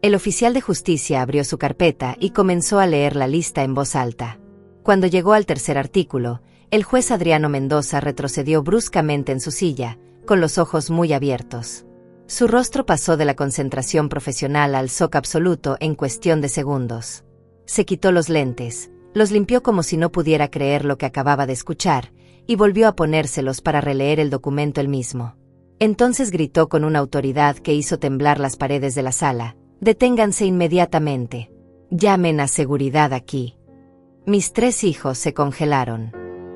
El oficial de justicia abrió su carpeta y comenzó a leer la lista en voz alta. Cuando llegó al tercer artículo, el juez Adriano Mendoza retrocedió bruscamente en su silla, con los ojos muy abiertos. Su rostro pasó de la concentración profesional al shock absoluto en cuestión de segundos. Se quitó los lentes, los limpió como si no pudiera creer lo que acababa de escuchar, y volvió a ponérselos para releer el documento él mismo. Entonces gritó con una autoridad que hizo temblar las paredes de la sala: «Deténganse inmediatamente. Llamen a seguridad aquí». Mis 3 hijos se congelaron.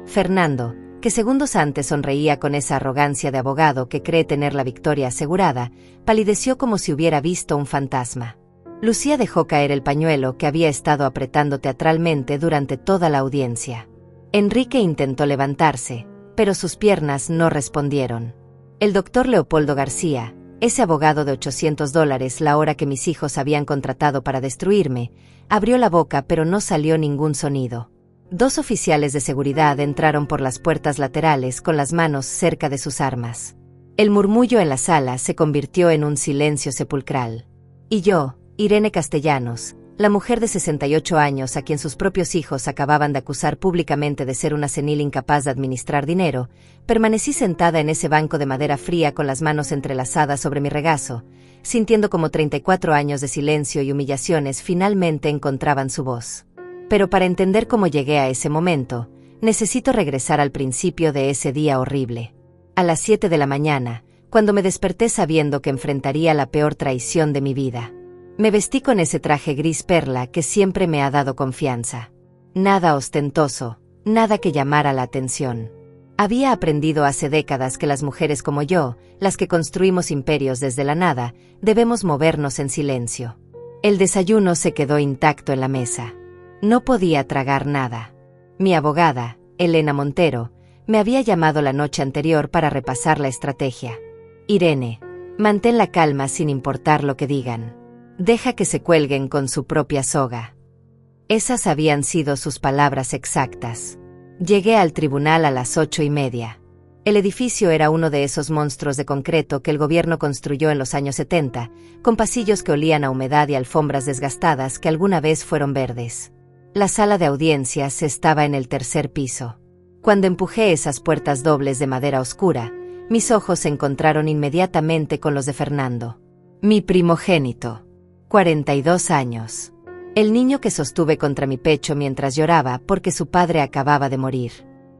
Fernando, que segundos antes sonreía con esa arrogancia de abogado que cree tener la victoria asegurada, palideció como si hubiera visto un fantasma. Lucía dejó caer el pañuelo que había estado apretando teatralmente durante toda la audiencia. Enrique intentó levantarse, pero sus piernas no respondieron. El doctor Leopoldo García, ese abogado de $800 la hora que mis hijos habían contratado para destruirme, abrió la boca pero no salió ningún sonido. 2 oficiales de seguridad entraron por las puertas laterales con las manos cerca de sus armas. El murmullo en la sala se convirtió en un silencio sepulcral. Y yo, Irene Castellanos, la mujer de 68 años a quien sus propios hijos acababan de acusar públicamente de ser una senil incapaz de administrar dinero, permanecí sentada en ese banco de madera fría con las manos entrelazadas sobre mi regazo, sintiendo como 34 años de silencio y humillaciones finalmente encontraban su voz. Pero para entender cómo llegué a ese momento, necesito regresar al principio de ese día horrible. A las 7 de la mañana, cuando me desperté sabiendo que enfrentaría la peor traición de mi vida. Me vestí con ese traje gris perla que siempre me ha dado confianza. Nada ostentoso, nada que llamara la atención. Había aprendido hace décadas que las mujeres como yo, las que construimos imperios desde la nada, debemos movernos en silencio. El desayuno se quedó intacto en la mesa. No podía tragar nada. Mi abogada, Elena Montero, me había llamado la noche anterior para repasar la estrategia. Irene, mantén la calma sin importar lo que digan. Deja que se cuelguen con su propia soga. Esas habían sido sus palabras exactas. Llegué al tribunal a las 8:30. El edificio era uno de esos monstruos de concreto que el gobierno construyó en los años 70, con pasillos que olían a humedad y alfombras desgastadas que alguna vez fueron verdes. La sala de audiencias estaba en el 3er piso. Cuando empujé esas puertas dobles de madera oscura, mis ojos se encontraron inmediatamente con los de Fernando. Mi primogénito. 42 años. El niño que sostuve contra mi pecho mientras lloraba porque su padre acababa de morir.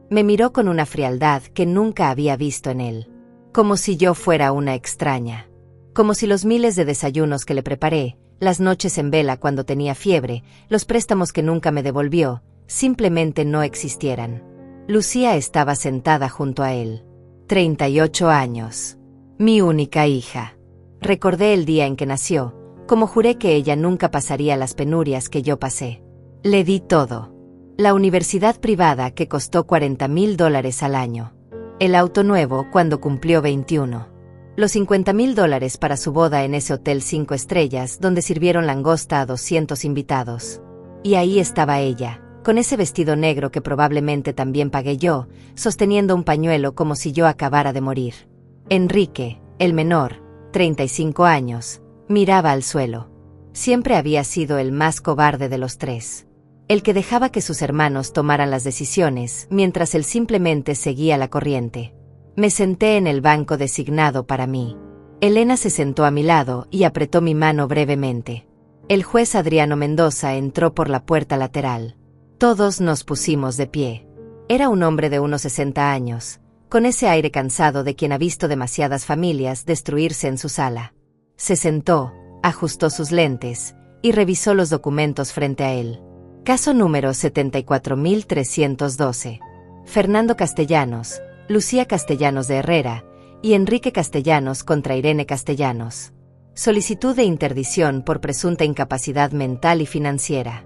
Me miró con una frialdad que nunca había visto en él. Como si yo fuera una extraña. Como si los miles de desayunos que le preparé, las noches en vela cuando tenía fiebre, los préstamos que nunca me devolvió, simplemente no existieran. Lucía estaba sentada junto a él. 38 años. Mi única hija. Recordé el día en que nació, como juré que ella nunca pasaría las penurias que yo pasé. Le di todo. La universidad privada que costó $40,000 al año. El auto nuevo cuando cumplió 21. Los $50,000 para su boda en ese hotel 5 estrellas donde sirvieron langosta a 200 invitados. Y ahí estaba ella, con ese vestido negro que probablemente también pagué yo, sosteniendo un pañuelo como si yo acabara de morir. Enrique, el menor, 35 años, miraba al suelo. Siempre había sido el más cobarde de los 3. El que dejaba que sus hermanos tomaran las decisiones, mientras él simplemente seguía la corriente. Me senté en el banco designado para mí. Elena se sentó a mi lado y apretó mi mano brevemente. El juez Adriano Mendoza entró por la puerta lateral. Todos nos pusimos de pie. Era un hombre de unos 60 años, con ese aire cansado de quien ha visto demasiadas familias destruirse en su sala. Se sentó, ajustó sus lentes y revisó los documentos frente a él. Caso número 74.312. Fernando Castellanos, Lucía Castellanos de Herrera y Enrique Castellanos contra Irene Castellanos. Solicitud de interdición por presunta incapacidad mental y financiera.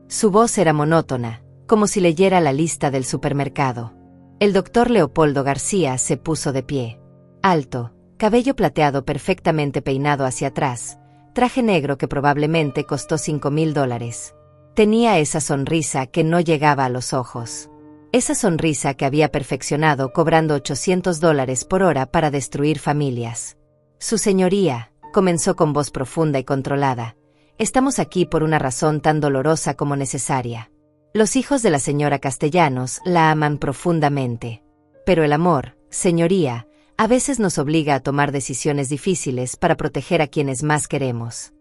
Su voz era monótona, como si leyera la lista del supermercado. El doctor Leopoldo García se puso de pie. Alto, cabello plateado perfectamente peinado hacia atrás, traje negro que probablemente costó $5,000. Tenía esa sonrisa que no llegaba a los ojos. Esa sonrisa que había perfeccionado cobrando $800 por hora para destruir familias. Su señoría, comenzó con voz profunda y controlada. Estamos aquí por una razón tan dolorosa como necesaria. Los hijos de la señora Castellanos la aman profundamente. Pero el amor, señoría, a veces nos obliga a tomar decisiones difíciles para proteger a quienes más queremos.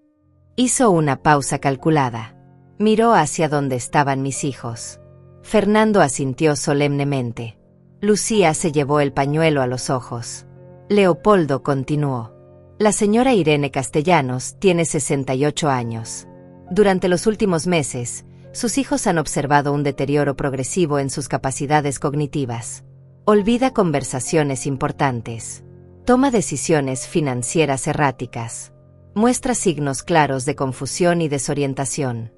Hizo una pausa calculada. Miró hacia donde estaban mis hijos. Fernando asintió solemnemente. Lucía se llevó el pañuelo a los ojos. Leopoldo continuó. La señora Irene Castellanos tiene 68 años. Durante los últimos meses, sus hijos han observado un deterioro progresivo en sus capacidades cognitivas. Olvida conversaciones importantes. Toma decisiones financieras erráticas. Muestra signos claros de confusión y desorientación.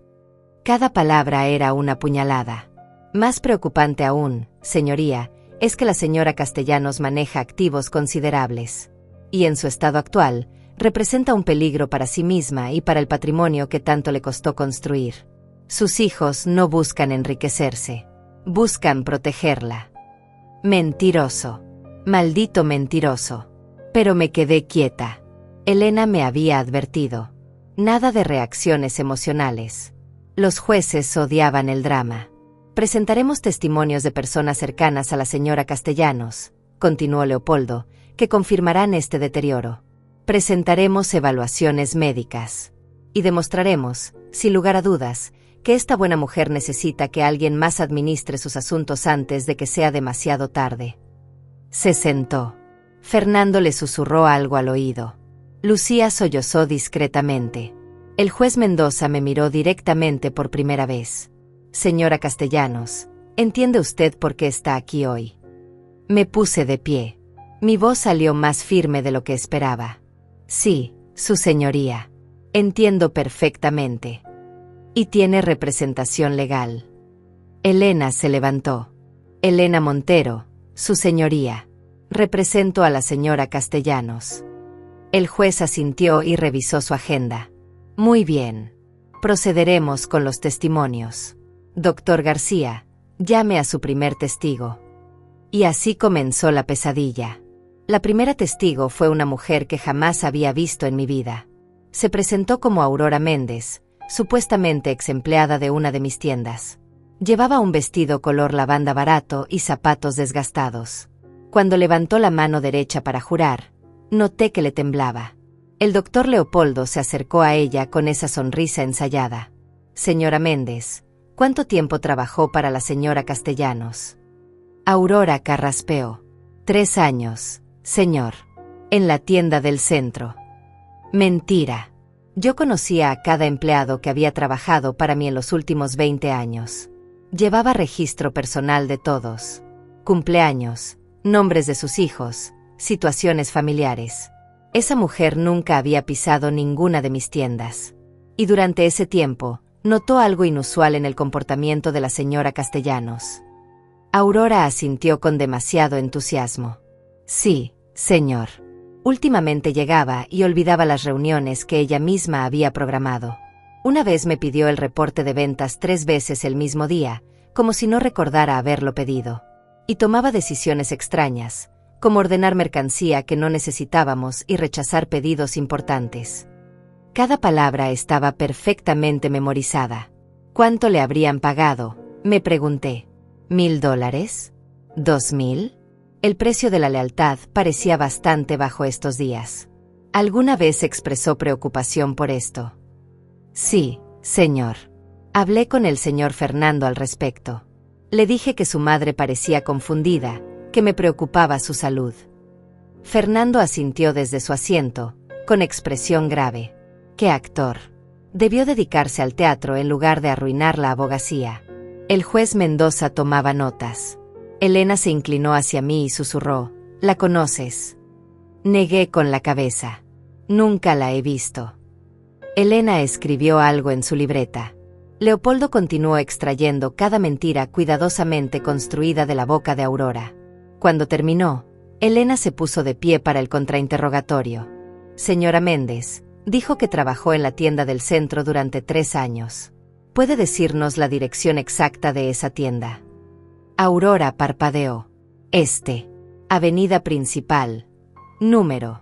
Cada palabra era una puñalada. Más preocupante aún, señoría, es que la señora Castellanos maneja activos considerables. Y en su estado actual, representa un peligro para sí misma y para el patrimonio que tanto le costó construir. Sus hijos no buscan enriquecerse. Buscan protegerla. Mentiroso. Maldito mentiroso. Pero me quedé quieta. Elena me había advertido. Nada de reacciones emocionales. Los jueces odiaban el drama. Presentaremos testimonios de personas cercanas a la señora Castellanos, continuó Leopoldo, que confirmarán este deterioro. Presentaremos evaluaciones médicas. Y demostraremos, sin lugar a dudas, que esta buena mujer necesita que alguien más administre sus asuntos antes de que sea demasiado tarde. Se sentó. Fernando le susurró algo al oído. Lucía sollozó discretamente. El juez Mendoza me miró directamente por primera vez. Señora Castellanos, ¿entiende usted por qué está aquí hoy? Me puse de pie. Mi voz salió más firme de lo que esperaba. Sí, su señoría. Entiendo perfectamente. Y tiene representación legal. Elena se levantó. Elena Montero, su señoría. Represento a la señora Castellanos. El juez asintió y revisó su agenda. Muy bien. Procederemos con los testimonios. Doctor García, llame a su primer testigo. Y así comenzó la pesadilla. La primera testigo fue una mujer que jamás había visto en mi vida. Se presentó como Aurora Méndez, supuestamente ex empleada de una de mis tiendas. Llevaba un vestido color lavanda barato y zapatos desgastados. Cuando levantó la mano derecha para jurar, noté que le temblaba. El doctor Leopoldo se acercó a ella con esa sonrisa ensayada. Señora Méndez, ¿cuánto tiempo trabajó para la señora Castellanos? Aurora carraspeó. 3 años, señor. En la tienda del centro. Mentira. Yo conocía a cada empleado que había trabajado para mí en los últimos 20 años. Llevaba registro personal de todos. Cumpleaños, nombres de sus hijos, situaciones familiares. Esa mujer nunca había pisado ninguna de mis tiendas. Y durante ese tiempo, notó algo inusual en el comportamiento de la señora Castellanos. Aurora asintió con demasiado entusiasmo. Sí, señor. Últimamente llegaba y olvidaba las reuniones que ella misma había programado. Una vez me pidió el reporte de ventas 3 veces el mismo día, como si no recordara haberlo pedido. Y tomaba decisiones extrañas, como ordenar mercancía que no necesitábamos y rechazar pedidos importantes. Cada palabra estaba perfectamente memorizada. ¿Cuánto le habrían pagado?, me pregunté. $1,000? ¿2,000? El precio de la lealtad parecía bastante bajo estos días. ¿Alguna vez expresó preocupación por esto? Sí, señor. Hablé con el señor Fernando al respecto. Le dije que su madre parecía confundida, que me preocupaba su salud. Fernando asintió desde su asiento, con expresión grave. ¡Qué actor! Debió dedicarse al teatro en lugar de arruinar la abogacía. El juez Mendoza tomaba notas. Elena se inclinó hacia mí y susurró, ¿la conoces? Negué con la cabeza. Nunca la he visto. Elena escribió algo en su libreta. Leopoldo continuó extrayendo cada mentira cuidadosamente construida de la boca de Aurora. Cuando terminó, Elena se puso de pie para el contrainterrogatorio. Señora Méndez, dijo que trabajó en la tienda del centro durante 3 años. ¿Puede decirnos la dirección exacta de esa tienda? Aurora parpadeó. Avenida Principal. Número.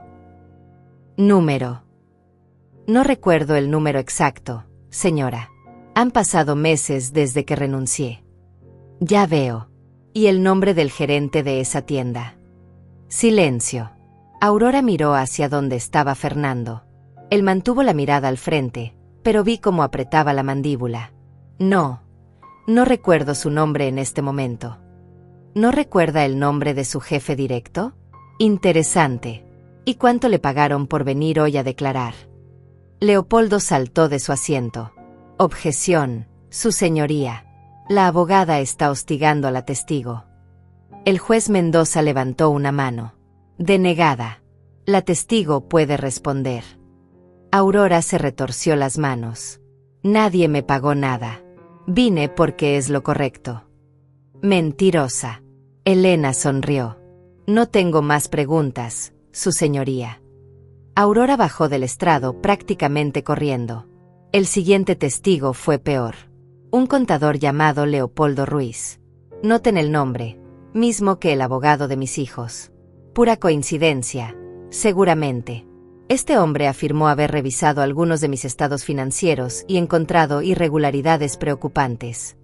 No recuerdo el número exacto, señora. Han pasado meses desde que renuncié. Ya veo. ¿Y el nombre del gerente de esa tienda? Silencio. Aurora miró hacia donde estaba Fernando. Él mantuvo la mirada al frente, pero vi cómo apretaba la mandíbula. No recuerdo su nombre en este momento. ¿No recuerda el nombre de su jefe directo? Interesante. ¿Y cuánto le pagaron por venir hoy a declarar? Leopoldo saltó de su asiento. Objeción, su señoría. La abogada está hostigando a la testigo. El juez Mendoza levantó una mano. Denegada. La testigo puede responder. Aurora se retorció las manos. Nadie me pagó nada. Vine porque es lo correcto. Mentirosa. Elena sonrió. No tengo más preguntas, su señoría. Aurora bajó del estrado prácticamente corriendo. El siguiente testigo fue peor. Un contador llamado Leopoldo Ruiz. Noten el nombre, mismo que el abogado de mis hijos. Pura coincidencia, seguramente. Este hombre afirmó haber revisado algunos de mis estados financieros y encontrado irregularidades preocupantes.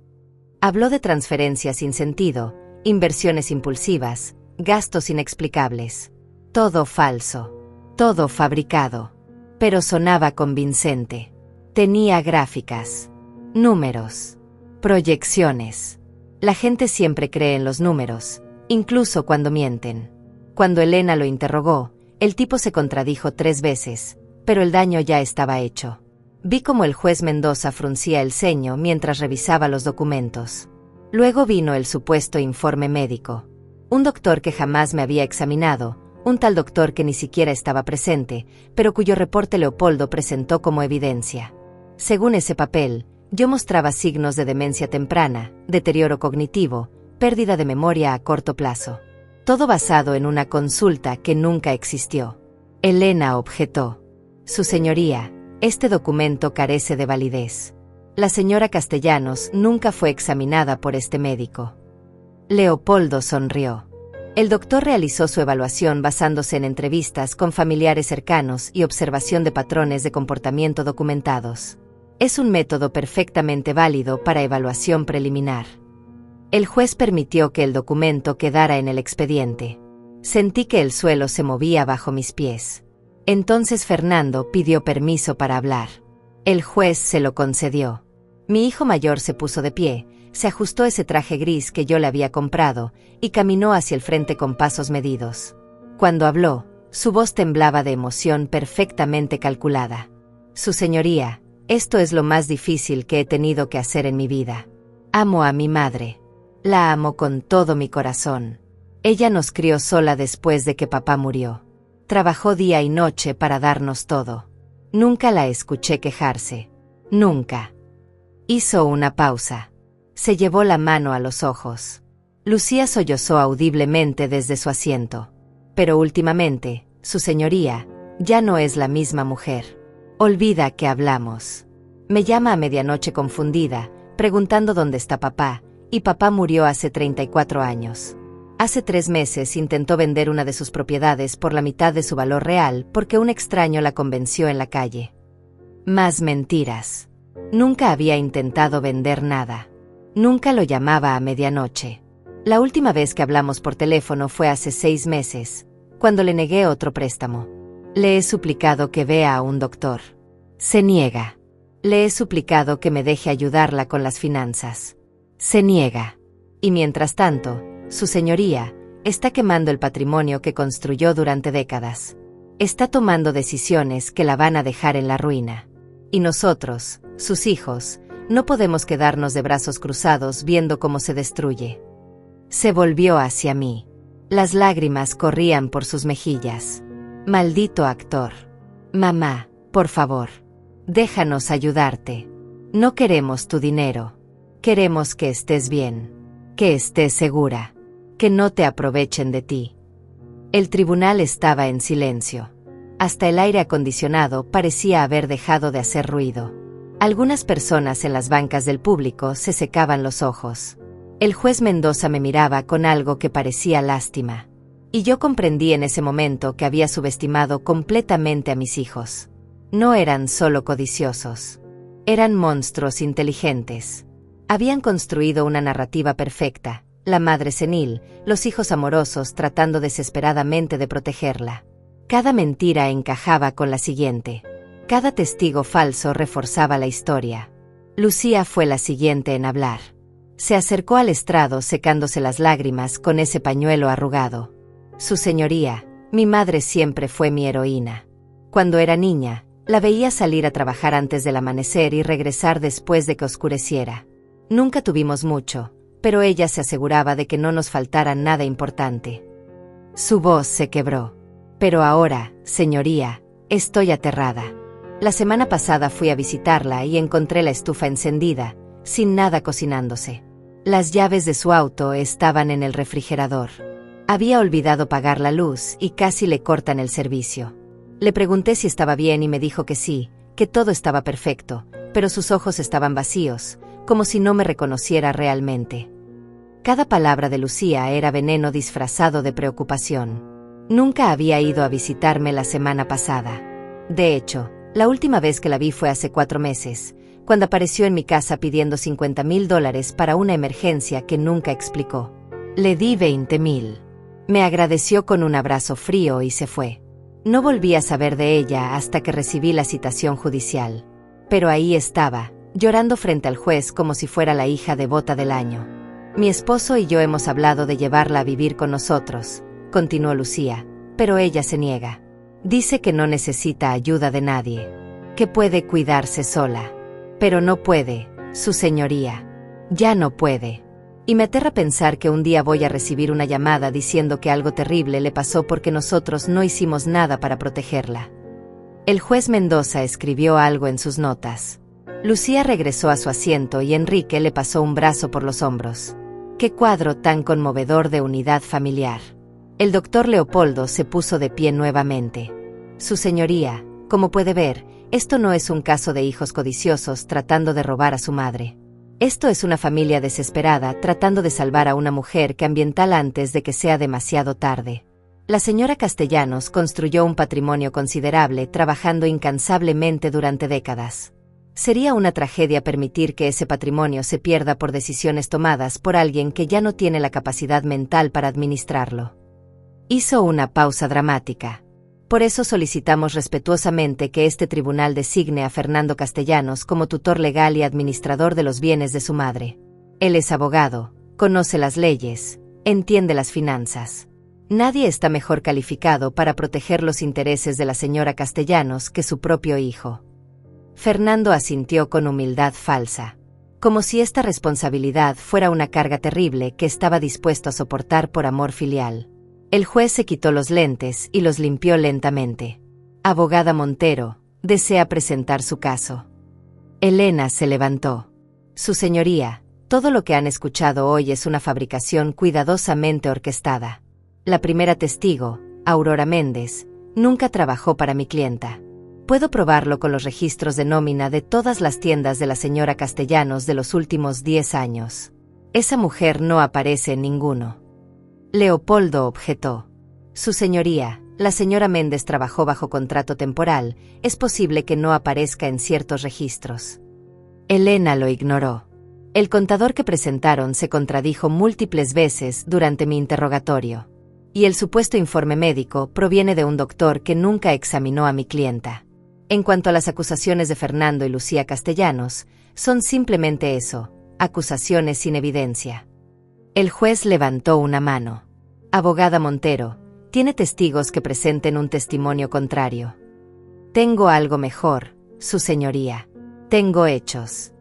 Habló de transferencias sin sentido, inversiones impulsivas, gastos inexplicables. Todo falso. Todo fabricado. Pero sonaba convincente. Tenía gráficas. Números. Proyecciones. La gente siempre cree en los números, incluso cuando mienten. Cuando Elena lo interrogó, el tipo se contradijo 3 veces, pero el daño ya estaba hecho. Vi cómo el juez Mendoza fruncía el ceño mientras revisaba los documentos. Luego vino el supuesto informe médico. Un doctor que jamás me había examinado, un tal doctor que ni siquiera estaba presente, pero cuyo reporte Leopoldo presentó como evidencia. Según ese papel, yo mostraba signos de demencia temprana, deterioro cognitivo, pérdida de memoria a corto plazo. Todo basado en una consulta que nunca existió. Elena objetó. Su señoría, este documento carece de validez. La señora Castellanos nunca fue examinada por este médico. Leopoldo sonrió. El doctor realizó su evaluación basándose en entrevistas con familiares cercanos y observación de patrones de comportamiento documentados. Es un método perfectamente válido para evaluación preliminar. El juez permitió que el documento quedara en el expediente. Sentí que el suelo se movía bajo mis pies. Entonces Fernando pidió permiso para hablar. El juez se lo concedió. Mi hijo mayor se puso de pie, se ajustó ese traje gris que yo le había comprado y caminó hacia el frente con pasos medidos. Cuando habló, su voz temblaba de emoción perfectamente calculada. Su señoría, esto es lo más difícil que he tenido que hacer en mi vida. Amo a mi madre. La amo con todo mi corazón. Ella nos crió sola después de que papá murió. Trabajó día y noche para darnos todo. Nunca la escuché quejarse. Nunca. Hizo una pausa. Se llevó la mano a los ojos. Lucía sollozó audiblemente desde su asiento. Pero últimamente, su señoría, ya no es la misma mujer. Olvida que hablamos. Me llama a medianoche confundida, preguntando dónde está papá, y papá murió hace 34 años. Hace 3 meses intentó vender una de sus propiedades por la mitad de su valor real porque un extraño la convenció en la calle. Más mentiras. Nunca había intentado vender nada. Nunca lo llamaba a medianoche. La última vez que hablamos por teléfono fue hace 6 meses, cuando le negué otro préstamo. Le he suplicado que vea a un doctor. Se niega. Le he suplicado que me deje ayudarla con las finanzas. Se niega. Y mientras tanto, su señoría, está quemando el patrimonio que construyó durante décadas. Está tomando decisiones que la van a dejar en la ruina. Y nosotros, sus hijos, no podemos quedarnos de brazos cruzados viendo cómo se destruye. Se volvió hacia mí. Las lágrimas corrían por sus mejillas. Maldito actor. Mamá, por favor. Déjanos ayudarte. No queremos tu dinero. Queremos que estés bien. Que estés segura. Que no te aprovechen de ti. El tribunal estaba en silencio. Hasta el aire acondicionado parecía haber dejado de hacer ruido. Algunas personas en las bancas del público se secaban los ojos. El juez Mendoza me miraba con algo que parecía lástima. Y yo comprendí en ese momento que había subestimado completamente a mis hijos. No eran solo codiciosos. Eran monstruos inteligentes. Habían construido una narrativa perfecta, la madre senil, los hijos amorosos tratando desesperadamente de protegerla. Cada mentira encajaba con la siguiente. Cada testigo falso reforzaba la historia. Lucía fue la siguiente en hablar. Se acercó al estrado secándose las lágrimas con ese pañuelo arrugado. Su señoría, mi madre siempre fue mi heroína. Cuando era niña, la veía salir a trabajar antes del amanecer y regresar después de que oscureciera. Nunca tuvimos mucho, pero ella se aseguraba de que no nos faltara nada importante. Su voz se quebró. Pero ahora, señoría, estoy aterrada. La semana pasada fui a visitarla y encontré la estufa encendida, sin nada cocinándose. Las llaves de su auto estaban en el refrigerador. Había olvidado pagar la luz y casi le cortan el servicio. Le pregunté si estaba bien y me dijo que sí, que todo estaba perfecto, pero sus ojos estaban vacíos, como si no me reconociera realmente. Cada palabra de Lucía era veneno disfrazado de preocupación. Nunca había ido a visitarme la semana pasada. De hecho, la última vez que la vi fue hace 4 meses, cuando apareció en mi casa pidiendo $50,000 para una emergencia que nunca explicó. Le di $20,000. Me agradeció con un abrazo frío y se fue. No volví a saber de ella hasta que recibí la citación judicial. Pero ahí estaba, llorando frente al juez como si fuera la hija devota del año. Mi esposo y yo hemos hablado de llevarla a vivir con nosotros, continuó Lucía, pero ella se niega. Dice que no necesita ayuda de nadie, que puede cuidarse sola. Pero no puede, su señoría. Ya no puede. Y me aterra pensar que un día voy a recibir una llamada diciendo que algo terrible le pasó porque nosotros no hicimos nada para protegerla. El juez Mendoza escribió algo en sus notas. Lucía regresó a su asiento y Enrique le pasó un brazo por los hombros. ¡Qué cuadro tan conmovedor de unidad familiar! El doctor Leopoldo se puso de pie nuevamente. Su señoría, como puede ver, esto no es un caso de hijos codiciosos tratando de robar a su madre. Esto es una familia desesperada tratando de salvar a una mujer que ambientala antes de que sea demasiado tarde. La señora Castellanos construyó un patrimonio considerable trabajando incansablemente durante décadas. Sería una tragedia permitir que ese patrimonio se pierda por decisiones tomadas por alguien que ya no tiene la capacidad mental para administrarlo. Hizo una pausa dramática. Por eso solicitamos respetuosamente que este tribunal designe a Fernando Castellanos como tutor legal y administrador de los bienes de su madre. Él es abogado, conoce las leyes, entiende las finanzas. Nadie está mejor calificado para proteger los intereses de la señora Castellanos que su propio hijo. Fernando asintió con humildad falsa, como si esta responsabilidad fuera una carga terrible que estaba dispuesto a soportar por amor filial. El juez se quitó los lentes y los limpió lentamente. Abogada Montero, desea presentar su caso. Elena se levantó. Su señoría, todo lo que han escuchado hoy es una fabricación cuidadosamente orquestada. La primera testigo, Aurora Méndez, nunca trabajó para mi clienta. Puedo probarlo con los registros de nómina de todas las tiendas de la señora Castellanos de los últimos 10 años. Esa mujer no aparece en ninguno. Leopoldo objetó. Su señoría, la señora Méndez trabajó bajo contrato temporal, es posible que no aparezca en ciertos registros. Elena lo ignoró. El contador que presentaron se contradijo múltiples veces durante mi interrogatorio. Y el supuesto informe médico proviene de un doctor que nunca examinó a mi clienta. En cuanto a las acusaciones de Fernando y Lucía Castellanos, son simplemente eso, acusaciones sin evidencia. El juez levantó una mano. Abogada Montero, ¿tiene testigos que presenten un testimonio contrario? Tengo algo mejor, su señoría. Tengo hechos.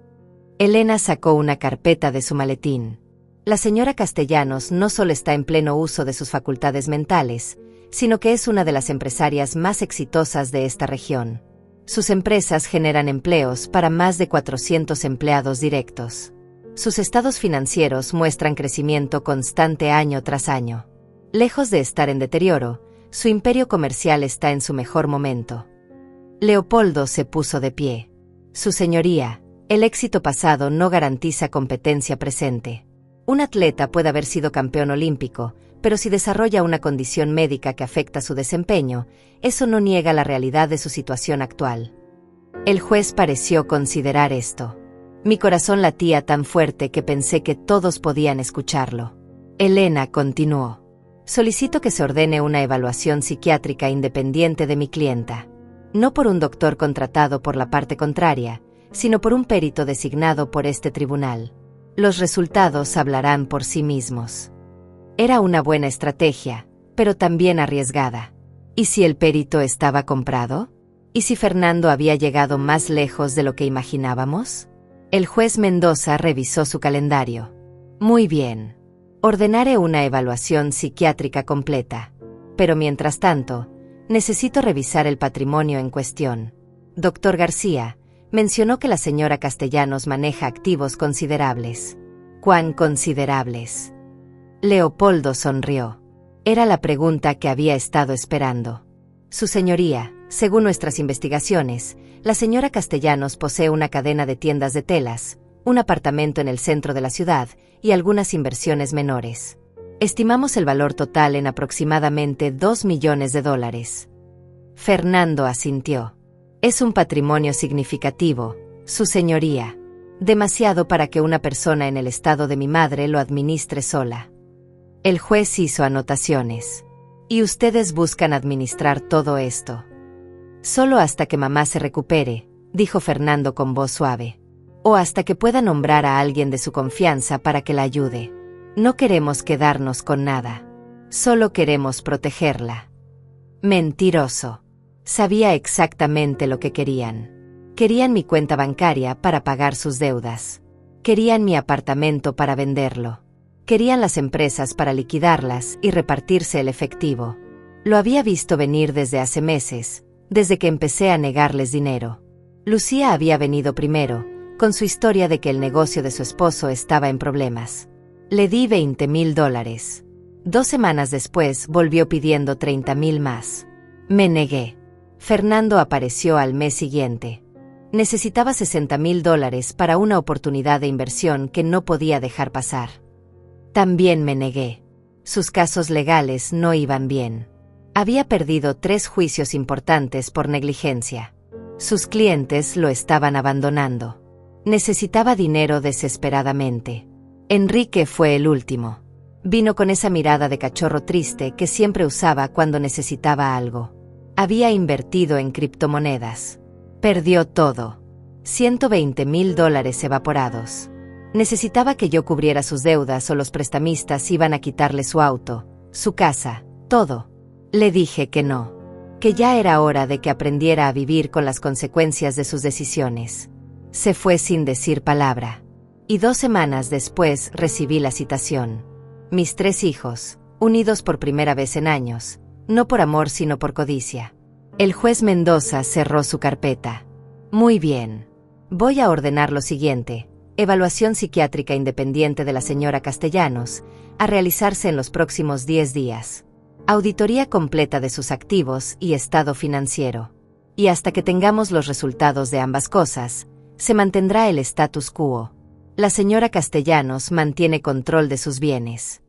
Elena sacó una carpeta de su maletín. La señora Castellanos no solo está en pleno uso de sus facultades mentales, sino que es una de las empresarias más exitosas de esta región. Sus empresas generan empleos para más de 400 empleados directos. Sus estados financieros muestran crecimiento constante año tras año. Lejos de estar en deterioro, su imperio comercial está en su mejor momento. Leopoldo se puso de pie. Su señoría, el éxito pasado no garantiza competencia presente. Un atleta puede haber sido campeón olímpico, pero si desarrolla una condición médica que afecta su desempeño, eso no niega la realidad de su situación actual. El juez pareció considerar esto. Mi corazón latía tan fuerte que pensé que todos podían escucharlo. Elena continuó. Solicito que se ordene una evaluación psiquiátrica independiente de mi clienta. No por un doctor contratado por la parte contraria, sino por un perito designado por este tribunal. Los resultados hablarán por sí mismos. Era una buena estrategia, pero también arriesgada. ¿Y si el perito estaba comprado? ¿Y si Fernando había llegado más lejos de lo que imaginábamos? El juez Mendoza revisó su calendario. Muy bien. Ordenaré una evaluación psiquiátrica completa. Pero mientras tanto, necesito revisar el patrimonio en cuestión. Doctor García mencionó que la señora Castellanos maneja activos considerables. ¿Cuán considerables? Leopoldo sonrió. Era la pregunta que había estado esperando. Su señoría, según nuestras investigaciones, la señora Castellanos posee una cadena de tiendas de telas, un apartamento en el centro de la ciudad y algunas inversiones menores. Estimamos el valor total en aproximadamente $2 millones. Fernando asintió. Es un patrimonio significativo, su señoría. Demasiado para que una persona en el estado de mi madre lo administre sola. El juez hizo anotaciones. Y ustedes buscan administrar todo esto. Solo hasta que mamá se recupere, dijo Fernando con voz suave. O hasta que pueda nombrar a alguien de su confianza para que la ayude. No queremos quedarnos con nada. Solo queremos protegerla. Mentiroso. Sabía exactamente lo que querían. Querían mi cuenta bancaria para pagar sus deudas. Querían mi apartamento para venderlo. Querían las empresas para liquidarlas y repartirse el efectivo. Lo había visto venir desde hace meses, desde que empecé a negarles dinero. Lucía había venido primero, con su historia de que el negocio de su esposo estaba en problemas. Le di $20,000. 2 semanas después volvió pidiendo 30,000 más. Me negué. Fernando apareció al mes siguiente. Necesitaba $60,000 para una oportunidad de inversión que no podía dejar pasar. También me negué. Sus casos legales no iban bien. Había perdido 3 juicios importantes por negligencia. Sus clientes lo estaban abandonando. Necesitaba dinero desesperadamente. Enrique fue el último. Vino con esa mirada de cachorro triste que siempre usaba cuando necesitaba algo. Había invertido en criptomonedas. Perdió todo. $120,000 evaporados. Necesitaba que yo cubriera sus deudas o los prestamistas iban a quitarle su auto, su casa, todo. Le dije que no. Que ya era hora de que aprendiera a vivir con las consecuencias de sus decisiones. Se fue sin decir palabra. Y 2 semanas después recibí la citación. Mis 3 hijos, unidos por primera vez en años, no por amor sino por codicia. El juez Mendoza cerró su carpeta. Muy bien. Voy a ordenar lo siguiente. Evaluación psiquiátrica independiente de la señora Castellanos, a realizarse en los próximos 10 días. Auditoría completa de sus activos y estado financiero. Y hasta que tengamos los resultados de ambas cosas, se mantendrá el status quo. La señora Castellanos mantiene control de sus bienes.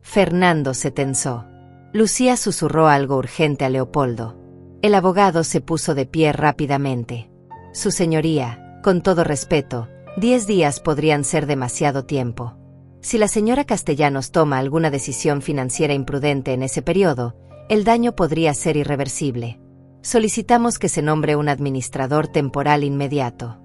Fernando se tensó. Lucía susurró algo urgente a Leopoldo. El abogado se puso de pie rápidamente. Su señoría, con todo respeto, 10 días podrían ser demasiado tiempo. Si la señora Castellanos toma alguna decisión financiera imprudente en ese periodo, el daño podría ser irreversible. Solicitamos que se nombre un administrador temporal inmediato.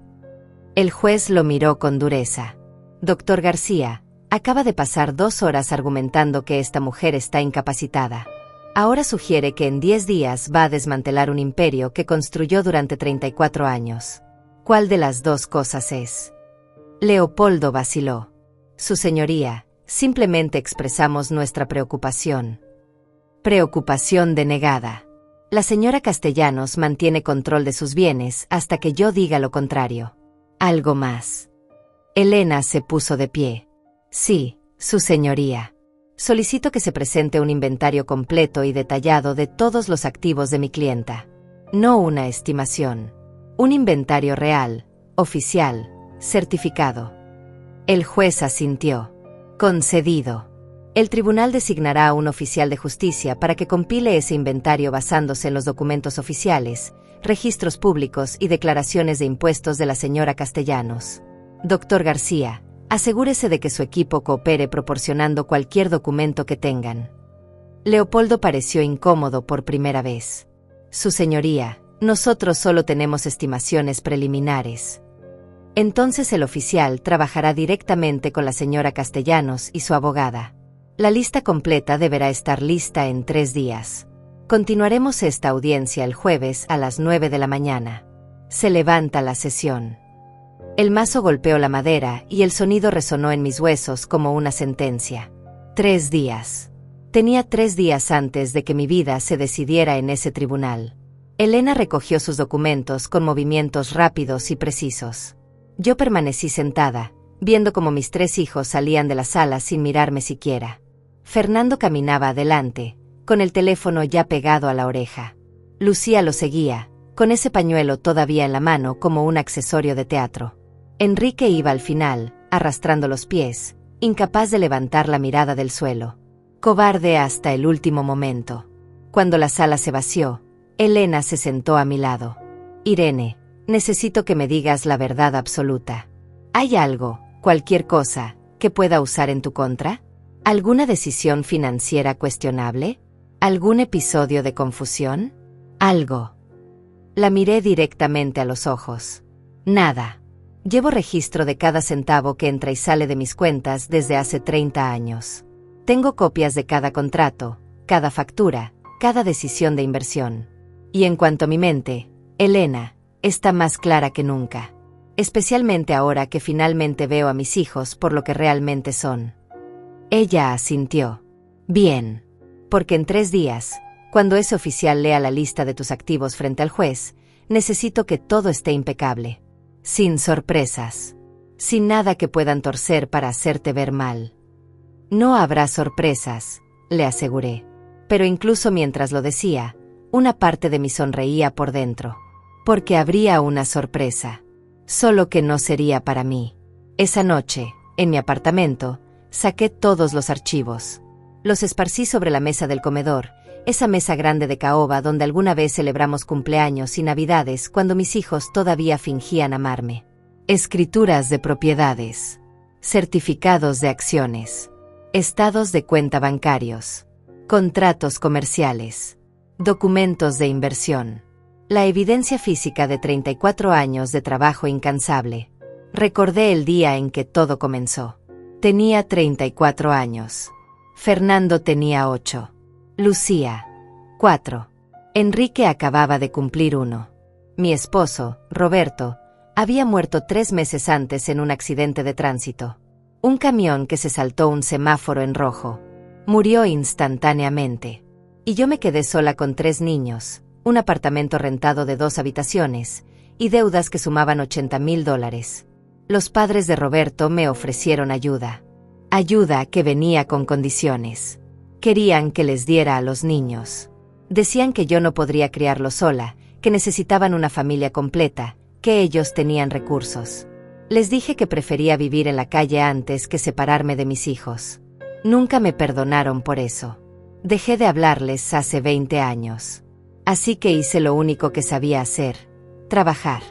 El juez lo miró con dureza. Doctor García, acaba de pasar 2 horas argumentando que esta mujer está incapacitada. Ahora sugiere que en 10 días va a desmantelar un imperio que construyó durante 34 años. ¿Cuál de las 2 cosas es? Leopoldo vaciló. Su señoría, simplemente expresamos nuestra preocupación. Preocupación denegada. La señora Castellanos mantiene control de sus bienes hasta que yo diga lo contrario. Algo más. Elena se puso de pie. Sí, su señoría. Solicito que se presente un inventario completo y detallado de todos los activos de mi clienta. No una estimación. Un inventario real, oficial, certificado. El juez asintió. Concedido. El tribunal designará a un oficial de justicia para que compile ese inventario basándose en los documentos oficiales, registros públicos y declaraciones de impuestos de la señora Castellanos. Doctor García, asegúrese de que su equipo coopere proporcionando cualquier documento que tengan. Leopoldo pareció incómodo por primera vez. Su señoría, nosotros solo tenemos estimaciones preliminares. Entonces el oficial trabajará directamente con la señora Castellanos y su abogada. La lista completa deberá estar lista en 3 días. Continuaremos esta audiencia el jueves a las 9 de la mañana. Se levanta la sesión. El mazo golpeó la madera y el sonido resonó en mis huesos como una sentencia. 3 días. Tenía 3 días antes de que mi vida se decidiera en ese tribunal. Elena recogió sus documentos con movimientos rápidos y precisos. Yo permanecí sentada, viendo cómo mis 3 hijos salían de la sala sin mirarme siquiera. Fernando caminaba adelante, con el teléfono ya pegado a la oreja. Lucía lo seguía, con ese pañuelo todavía en la mano como un accesorio de teatro. Enrique iba al final, arrastrando los pies, incapaz de levantar la mirada del suelo. Cobarde hasta el último momento. Cuando la sala se vació, Elena se sentó a mi lado. Irene, necesito que me digas la verdad absoluta. ¿Hay algo, cualquier cosa, que pueda usar en tu contra? ¿Alguna decisión financiera cuestionable? ¿Algún episodio de confusión? ¿Algo? La miré directamente a los ojos. Nada. Llevo registro de cada centavo que entra y sale de mis cuentas desde hace 30 años. Tengo copias de cada contrato, cada factura, cada decisión de inversión. Y en cuanto a mi mente, Elena, está más clara que nunca. Especialmente ahora que finalmente veo a mis hijos por lo que realmente son. Ella asintió. Bien. Porque en 3 días, cuando ese oficial lea la lista de tus activos frente al juez, necesito que todo esté impecable. Sin sorpresas. Sin nada que puedan torcer para hacerte ver mal. No habrá sorpresas, le aseguré. Pero incluso mientras lo decía, una parte de mí sonreía por dentro. Porque habría una sorpresa. Solo que no sería para mí. Esa noche, en mi apartamento, saqué todos los archivos. Los esparcí sobre la mesa del comedor, esa mesa grande de caoba donde alguna vez celebramos cumpleaños y navidades cuando mis hijos todavía fingían amarme. Escrituras de propiedades. Certificados de acciones. Estados de cuenta bancarios. Contratos comerciales. Documentos de inversión. La evidencia física de 34 años de trabajo incansable. Recordé el día en que todo comenzó. Tenía 34 años. Fernando tenía 8. Lucía, 4. Enrique acababa de cumplir 1. Mi esposo, Roberto, había muerto 3 meses antes en un accidente de tránsito. Un camión que se saltó un semáforo en rojo. Murió instantáneamente. Y yo me quedé sola con 3 niños, un apartamento rentado de 2 habitaciones, y deudas que sumaban $80,000. Los padres de Roberto me ofrecieron ayuda. Ayuda que venía con condiciones. Querían que les diera a los niños. Decían que yo no podría criarlos sola, que necesitaban una familia completa, que ellos tenían recursos. Les dije que prefería vivir en la calle antes que separarme de mis hijos. Nunca me perdonaron por eso. Dejé de hablarles hace 20 años. Así que hice lo único que sabía hacer: trabajar.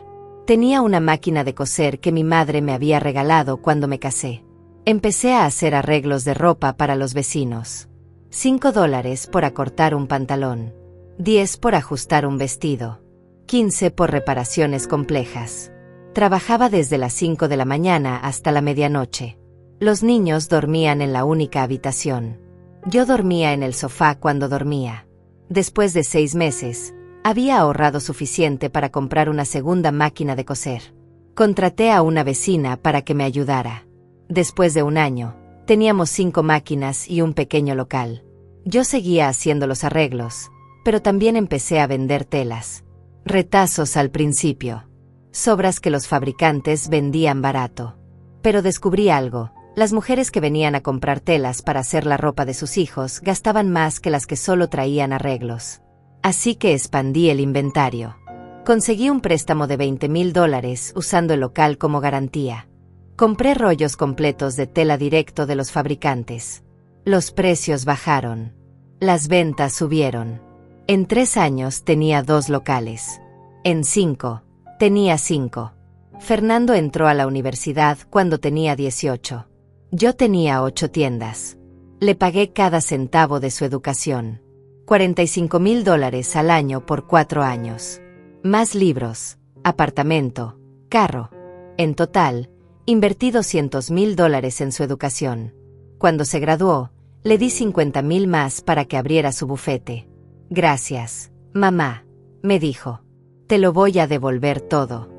Tenía una máquina de coser que mi madre me había regalado cuando me casé. Empecé a hacer arreglos de ropa para los vecinos. $5 por acortar un pantalón. 10 por ajustar un vestido. 15 por reparaciones complejas. Trabajaba desde las 5 de la mañana hasta la medianoche. Los niños dormían en la única habitación. Yo dormía en el sofá cuando dormía. Después de 6 meses, había ahorrado suficiente para comprar una segunda máquina de coser. Contraté a una vecina para que me ayudara. Después de 1 año, teníamos 5 máquinas y un pequeño local. Yo seguía haciendo los arreglos, pero también empecé a vender telas. Retazos al principio. Sobras que los fabricantes vendían barato. Pero descubrí algo: las mujeres que venían a comprar telas para hacer la ropa de sus hijos gastaban más que las que solo traían arreglos. Así que expandí el inventario. Conseguí un préstamo de $20,000 usando el local como garantía. Compré rollos completos de tela directo de los fabricantes. Los precios bajaron. Las ventas subieron. En 3 años tenía 2 locales. En 5. Tenía 5. Fernando entró a la universidad cuando tenía 18. Yo tenía 8 tiendas. Le pagué cada centavo de su educación. $45,000 al año por 4 años. Más libros, apartamento, carro. En total, invertí $200,000 en su educación. Cuando se graduó, le di $50,000 más para que abriera su bufete. Gracias, mamá, me dijo. Te lo voy a devolver todo.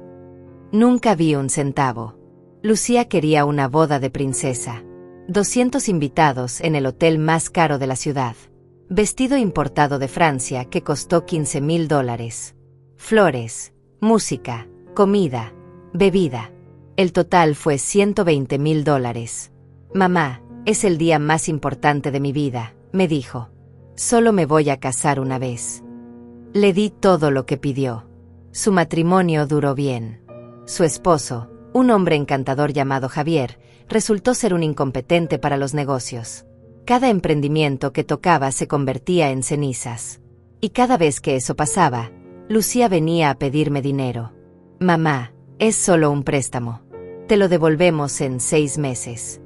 Nunca vi un centavo. Lucía quería una boda de princesa. 200 invitados en el hotel más caro de la ciudad. Vestido importado de Francia que costó $15,000. Flores, música, comida, bebida. El total fue $120,000. Mamá, es el día más importante de mi vida, me dijo. Solo me voy a casar una vez. Le di todo lo que pidió. Su matrimonio duró bien. Su esposo, un hombre encantador llamado Javier, resultó ser un incompetente para los negocios. Cada emprendimiento que tocaba se convertía en cenizas. Y cada vez que eso pasaba, Lucía venía a pedirme dinero. Mamá, es solo un préstamo. Te lo devolvemos en 6 meses.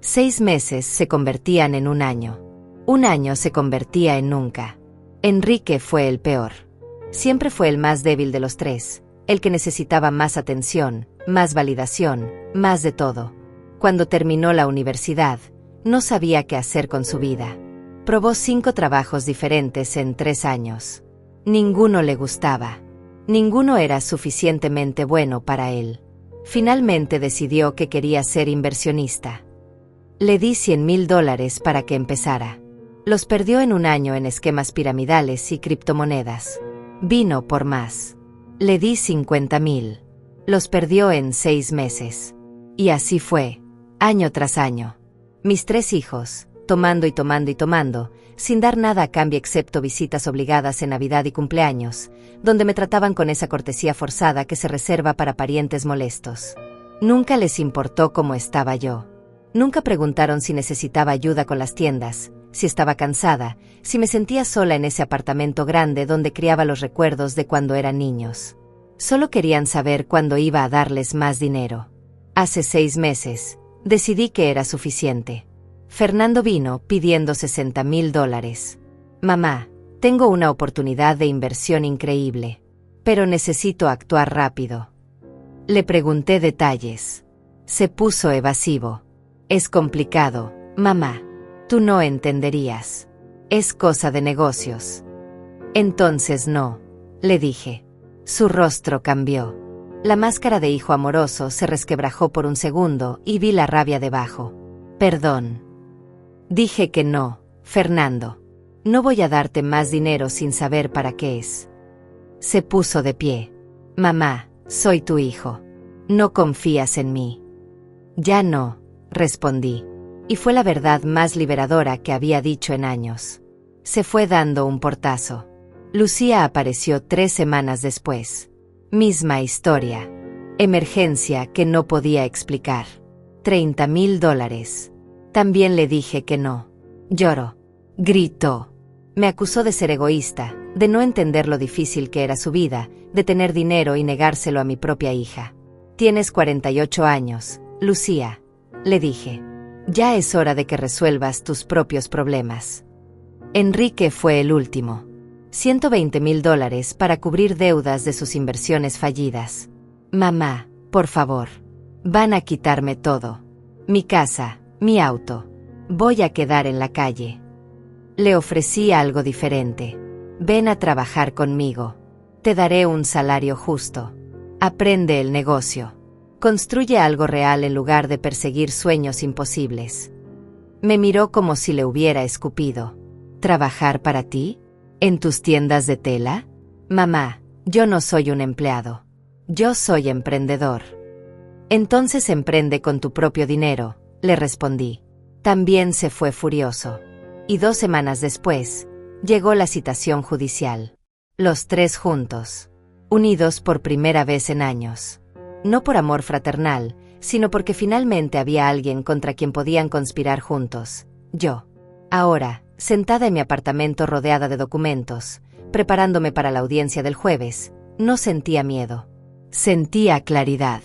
6 meses se convertían en un año. Un año se convertía en nunca. Enrique fue el peor. Siempre fue el más débil de los 3, el que necesitaba más atención, más validación, más de todo. Cuando terminó la universidad, no sabía qué hacer con su vida. Probó 5 trabajos diferentes en 3 años. Ninguno le gustaba. Ninguno era suficientemente bueno para él. Finalmente decidió que quería ser inversionista. Le di $100,000 para que empezara. Los perdió en un año en esquemas piramidales y criptomonedas. Vino por más. Le di $50,000. Los perdió en 6 meses. Y así fue, año tras año. Mis 3 hijos, tomando y tomando y tomando, sin dar nada a cambio excepto visitas obligadas en Navidad y cumpleaños, donde me trataban con esa cortesía forzada que se reserva para parientes molestos. Nunca les importó cómo estaba yo. Nunca preguntaron si necesitaba ayuda con las tiendas, si estaba cansada, si me sentía sola en ese apartamento grande donde criaba los recuerdos de cuando eran niños. Solo querían saber cuándo iba a darles más dinero. Hace 6 meses, decidí que era suficiente. Fernando vino pidiendo $60,000. Mamá, tengo una oportunidad de inversión increíble, pero necesito actuar rápido. Le pregunté detalles. Se puso evasivo. Es complicado, mamá. Tú no entenderías. Es cosa de negocios. Entonces no, le dije. Su rostro cambió. La máscara de hijo amoroso se resquebrajó por un segundo y vi la rabia debajo. Perdón. Dije que no, Fernando. No voy a darte más dinero sin saber para qué es. Se puso de pie. Mamá, soy tu hijo. ¿No confías en mí? Ya no, respondí. Y fue la verdad más liberadora que había dicho en años. Se fue dando un portazo. Lucía apareció 3 semanas después. Misma historia. Emergencia que no podía explicar. $30,000. También le dije que no. Lloró. Gritó. Me acusó de ser egoísta, de no entender lo difícil que era su vida, de tener dinero y negárselo a mi propia hija. Tienes 48 años, Lucía, le dije. Ya es hora de que resuelvas tus propios problemas. Enrique fue el último. $120,000 para cubrir deudas de sus inversiones fallidas. Mamá, por favor. Van a quitarme todo. Mi casa, mi auto. Voy a quedar en la calle. Le ofrecí algo diferente. Ven a trabajar conmigo. Te daré un salario justo. Aprende el negocio. Construye algo real en lugar de perseguir sueños imposibles. Me miró como si le hubiera escupido. ¿Trabajar para ti? ¿En tus tiendas de tela? Mamá, yo no soy un empleado. Yo soy emprendedor. Entonces emprende con tu propio dinero, le respondí. También se fue furioso. Y 2 semanas después, llegó la citación judicial. Los 3 juntos. Unidos por primera vez en años. No por amor fraternal, sino porque finalmente había alguien contra quien podían conspirar juntos. Yo. Ahora, sentada en mi apartamento rodeada de documentos, preparándome para la audiencia del jueves, No sentía miedo. Sentía claridad.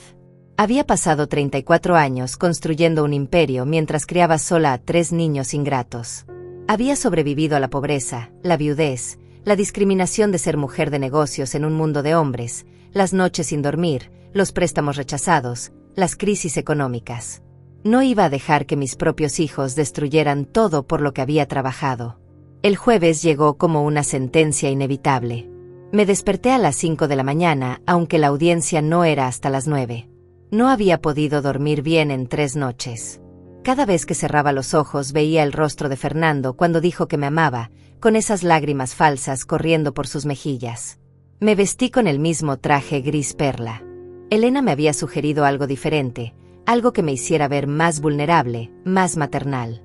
Había pasado 34 años construyendo un imperio mientras criaba sola a 3 niños ingratos. Había sobrevivido a la pobreza, la viudez, la discriminación de ser mujer de negocios en un mundo de hombres, las noches sin dormir, los préstamos rechazados, las crisis económicas. No iba a dejar que mis propios hijos destruyeran todo por lo que había trabajado. El jueves llegó como una sentencia inevitable. Me desperté a las 5 de la mañana, aunque la audiencia no era hasta las 9. No había podido dormir bien en 3 noches. Cada vez que cerraba los ojos veía el rostro de Fernando cuando dijo que me amaba, con esas lágrimas falsas corriendo por sus mejillas. Me vestí con el mismo traje gris perla. Elena me había sugerido algo diferente, algo que me hiciera ver más vulnerable, más maternal.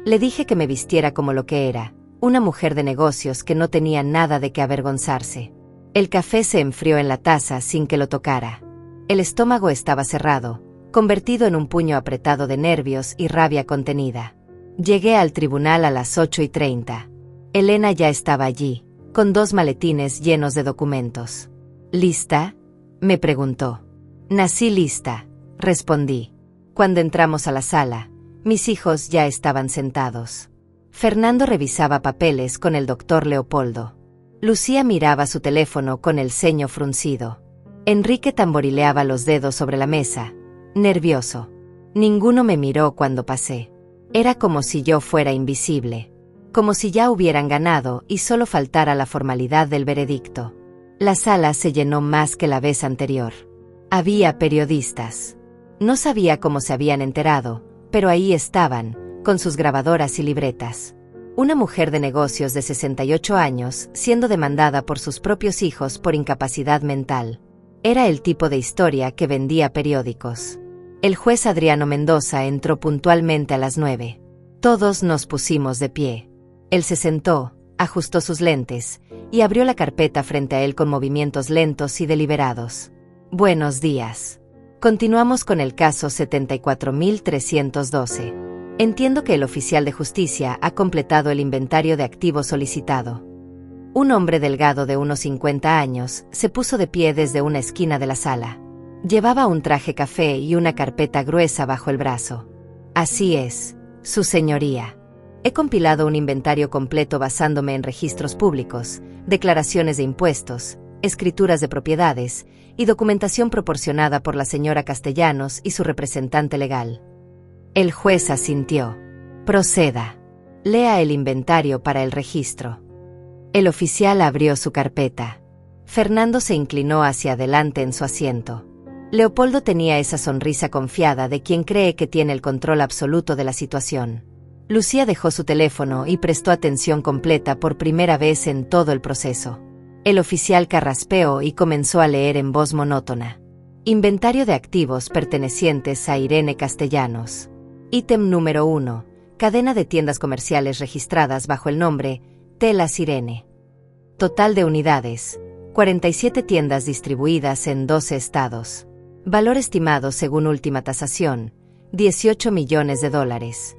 Le dije que me vistiera como lo que era, una mujer de negocios que no tenía nada de qué avergonzarse. El café se enfrió en la taza sin que lo tocara. El estómago estaba cerrado, convertido en un puño apretado de nervios y rabia contenida. Llegué al tribunal a las 8:30. Elena ya estaba allí, con 2 maletines llenos de documentos. ¿Lista?, me preguntó. Nací lista, respondí. Cuando entramos a la sala, mis hijos ya estaban sentados. Fernando revisaba papeles con el doctor Leopoldo. Lucía miraba su teléfono con el ceño fruncido. Enrique tamborileaba los dedos sobre la mesa, nervioso. Ninguno me miró cuando pasé. Era como si yo fuera invisible. Como si ya hubieran ganado y solo faltara la formalidad del veredicto. La sala se llenó más que la vez anterior. Había periodistas. No sabía cómo se habían enterado, pero ahí estaban, con sus grabadoras y libretas. Una mujer de negocios de 68 años siendo demandada por sus propios hijos por incapacidad mental. Era el tipo de historia que vendía periódicos. El juez Adriano Mendoza entró puntualmente a las 9. Todos nos pusimos de pie. Él se sentó, ajustó sus lentes, y abrió la carpeta frente a él con movimientos lentos y deliberados. Buenos días. Continuamos con el caso 74.312. Entiendo que el oficial de justicia ha completado el inventario de activos solicitado. Un hombre delgado de unos 50 años se puso de pie desde una esquina de la sala. Llevaba un traje café y una carpeta gruesa bajo el brazo. Así es, su señoría. He compilado un inventario completo basándome en registros públicos, declaraciones de impuestos, escrituras de propiedades y documentación proporcionada por la señora Castellanos y su representante legal. El juez asintió. Proceda. Lea el inventario para el registro. El oficial abrió su carpeta. Fernando se inclinó hacia adelante en su asiento. Leopoldo tenía esa sonrisa confiada de quien cree que tiene el control absoluto de la situación. Lucía dejó su teléfono y prestó atención completa por primera vez en todo el proceso. El oficial carraspeó y comenzó a leer en voz monótona. Inventario de activos pertenecientes a Irene Castellanos. Ítem número 1. Cadena de tiendas comerciales registradas bajo el nombre Telas Irene. Total de unidades. 47 tiendas distribuidas en 12 estados. Valor estimado según última tasación. $18 millones.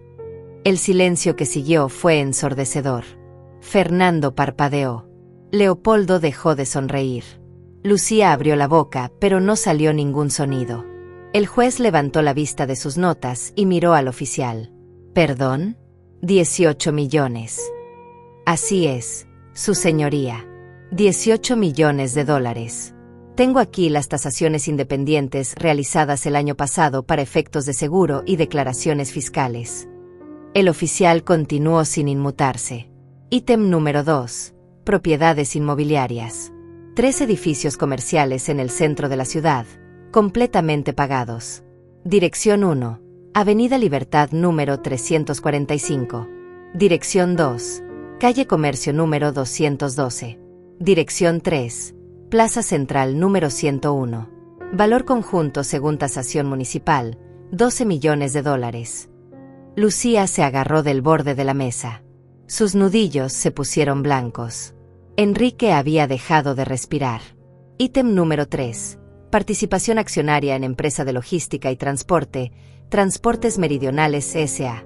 El silencio que siguió fue ensordecedor. Fernando parpadeó. Leopoldo dejó de sonreír. Lucía abrió la boca, pero no salió ningún sonido. El juez levantó la vista de sus notas y miró al oficial. ¿Perdón? 18 millones. Así es, su señoría. 18 millones de dólares. Tengo aquí las tasaciones independientes realizadas el año pasado para efectos de seguro y declaraciones fiscales. El oficial continuó sin inmutarse. Ítem número 2. Propiedades inmobiliarias. 3 edificios comerciales en el centro de la ciudad, completamente pagados. Dirección 1. Avenida Libertad número 345. Dirección 2. Calle Comercio número 212. Dirección 3. Plaza Central número 101. Valor conjunto según tasación municipal, $12 millones. Lucía se agarró del borde de la mesa. Sus nudillos se pusieron blancos. Enrique había dejado de respirar. Ítem número 3. Participación accionaria en empresa de logística y transporte, Transportes Meridionales S.A.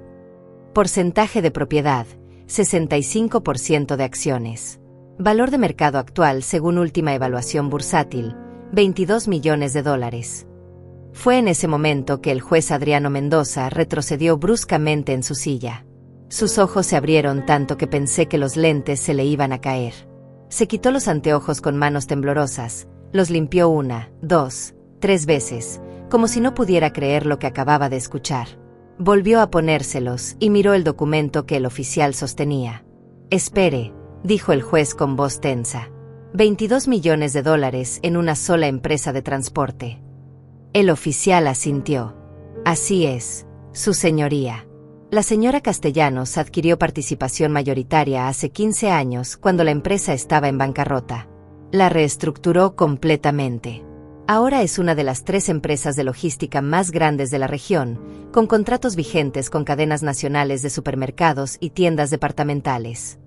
Porcentaje de propiedad, 65% de acciones. Valor de mercado actual según última evaluación bursátil, 22 millones de dólares. Fue en ese momento que el juez Adriano Mendoza retrocedió bruscamente en su silla. Sus ojos se abrieron tanto que pensé que los lentes se le iban a caer. Se quitó los anteojos con manos temblorosas, los limpió 1, 2, 3 veces, como si no pudiera creer lo que acababa de escuchar. Volvió a ponérselos y miró el documento que el oficial sostenía. «Espere», dijo el juez con voz tensa. 22 millones de dólares en una sola empresa de transporte. El oficial asintió. «Así es, su señoría. La señora Castellanos adquirió participación mayoritaria hace 15 años cuando la empresa estaba en bancarrota. La reestructuró completamente. Ahora es una de las 3 empresas de logística más grandes de la región, con contratos vigentes con cadenas nacionales de supermercados y tiendas departamentales».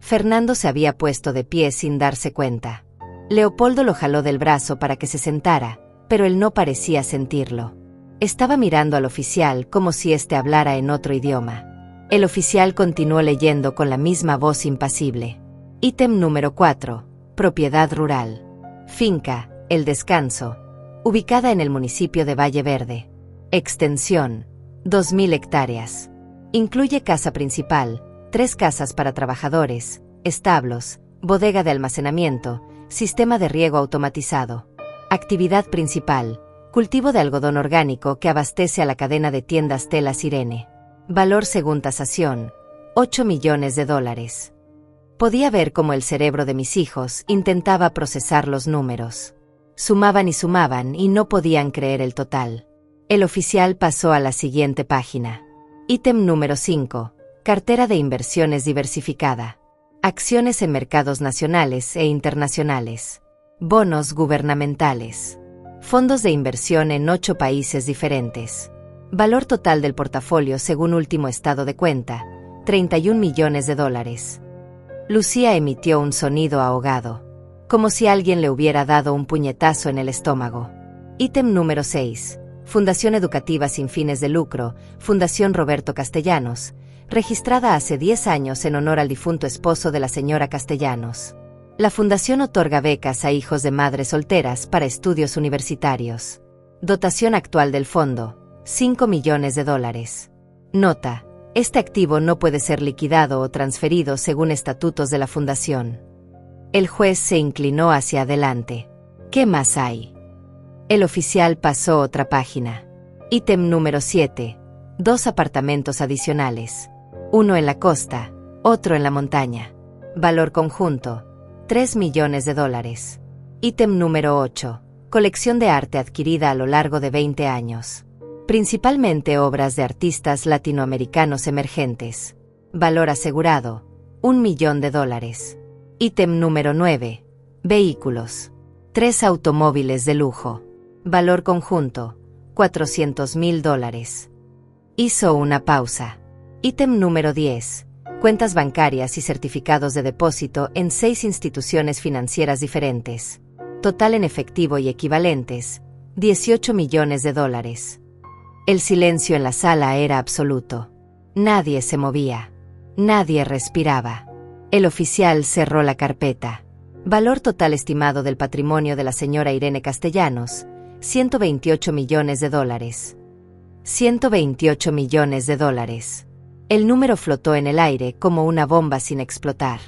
Fernando se había puesto de pie sin darse cuenta. Leopoldo lo jaló del brazo para que se sentara, pero él no parecía sentirlo. Estaba mirando al oficial como si éste hablara en otro idioma. El oficial continuó leyendo con la misma voz impasible. Ítem número 4. Propiedad rural. Finca, El Descanso. Ubicada en el municipio de Valle Verde. Extensión, 2.000 hectáreas. Incluye casa principal, 3 casas para trabajadores, establos, bodega de almacenamiento, sistema de riego automatizado. Actividad principal, cultivo de algodón orgánico que abastece a la cadena de tiendas Telas Irene. Valor según tasación, 8 millones de dólares. Podía ver cómo el cerebro de mis hijos intentaba procesar los números. Sumaban y no podían creer el total. El oficial pasó a la siguiente página. Ítem número 5. Cartera de inversiones diversificada. Acciones en mercados nacionales e internacionales. Bonos gubernamentales. Fondos de inversión en 8 países diferentes. Valor total del portafolio según último estado de cuenta, 31 millones de dólares. Lucía emitió un sonido ahogado, como si alguien le hubiera dado un puñetazo en el estómago. Ítem número 6. Fundación Educativa sin fines de lucro, Fundación Roberto Castellanos, registrada hace 10 años en honor al difunto esposo de la señora Castellanos. La fundación otorga becas a hijos de madres solteras para estudios universitarios. Dotación actual del fondo, 5 millones de dólares. Nota: este activo no puede ser liquidado o transferido según estatutos de la fundación. El juez se inclinó hacia adelante. ¿Qué más hay? El oficial pasó otra página. Ítem número 7. 2 apartamentos adicionales. Uno en la costa, otro en la montaña. Valor conjunto, 3 millones de dólares. Ítem número 8. Colección de arte adquirida a lo largo de 20 años. Principalmente obras de artistas latinoamericanos emergentes. Valor asegurado, 1 millón de dólares. Ítem número 9. Vehículos. 3 automóviles de lujo. Valor conjunto, 400.000 dólares. Hizo una pausa. Ítem número 10. Cuentas bancarias y certificados de depósito en 6 instituciones financieras diferentes. Total en efectivo y equivalentes, 18 millones de dólares. El silencio en la sala era absoluto. Nadie se movía. Nadie respiraba. El oficial cerró la carpeta. Valor total estimado del patrimonio de la señora Irene Castellanos, 128 millones de dólares. 128 millones de dólares. El número flotó en el aire como una bomba sin explotar.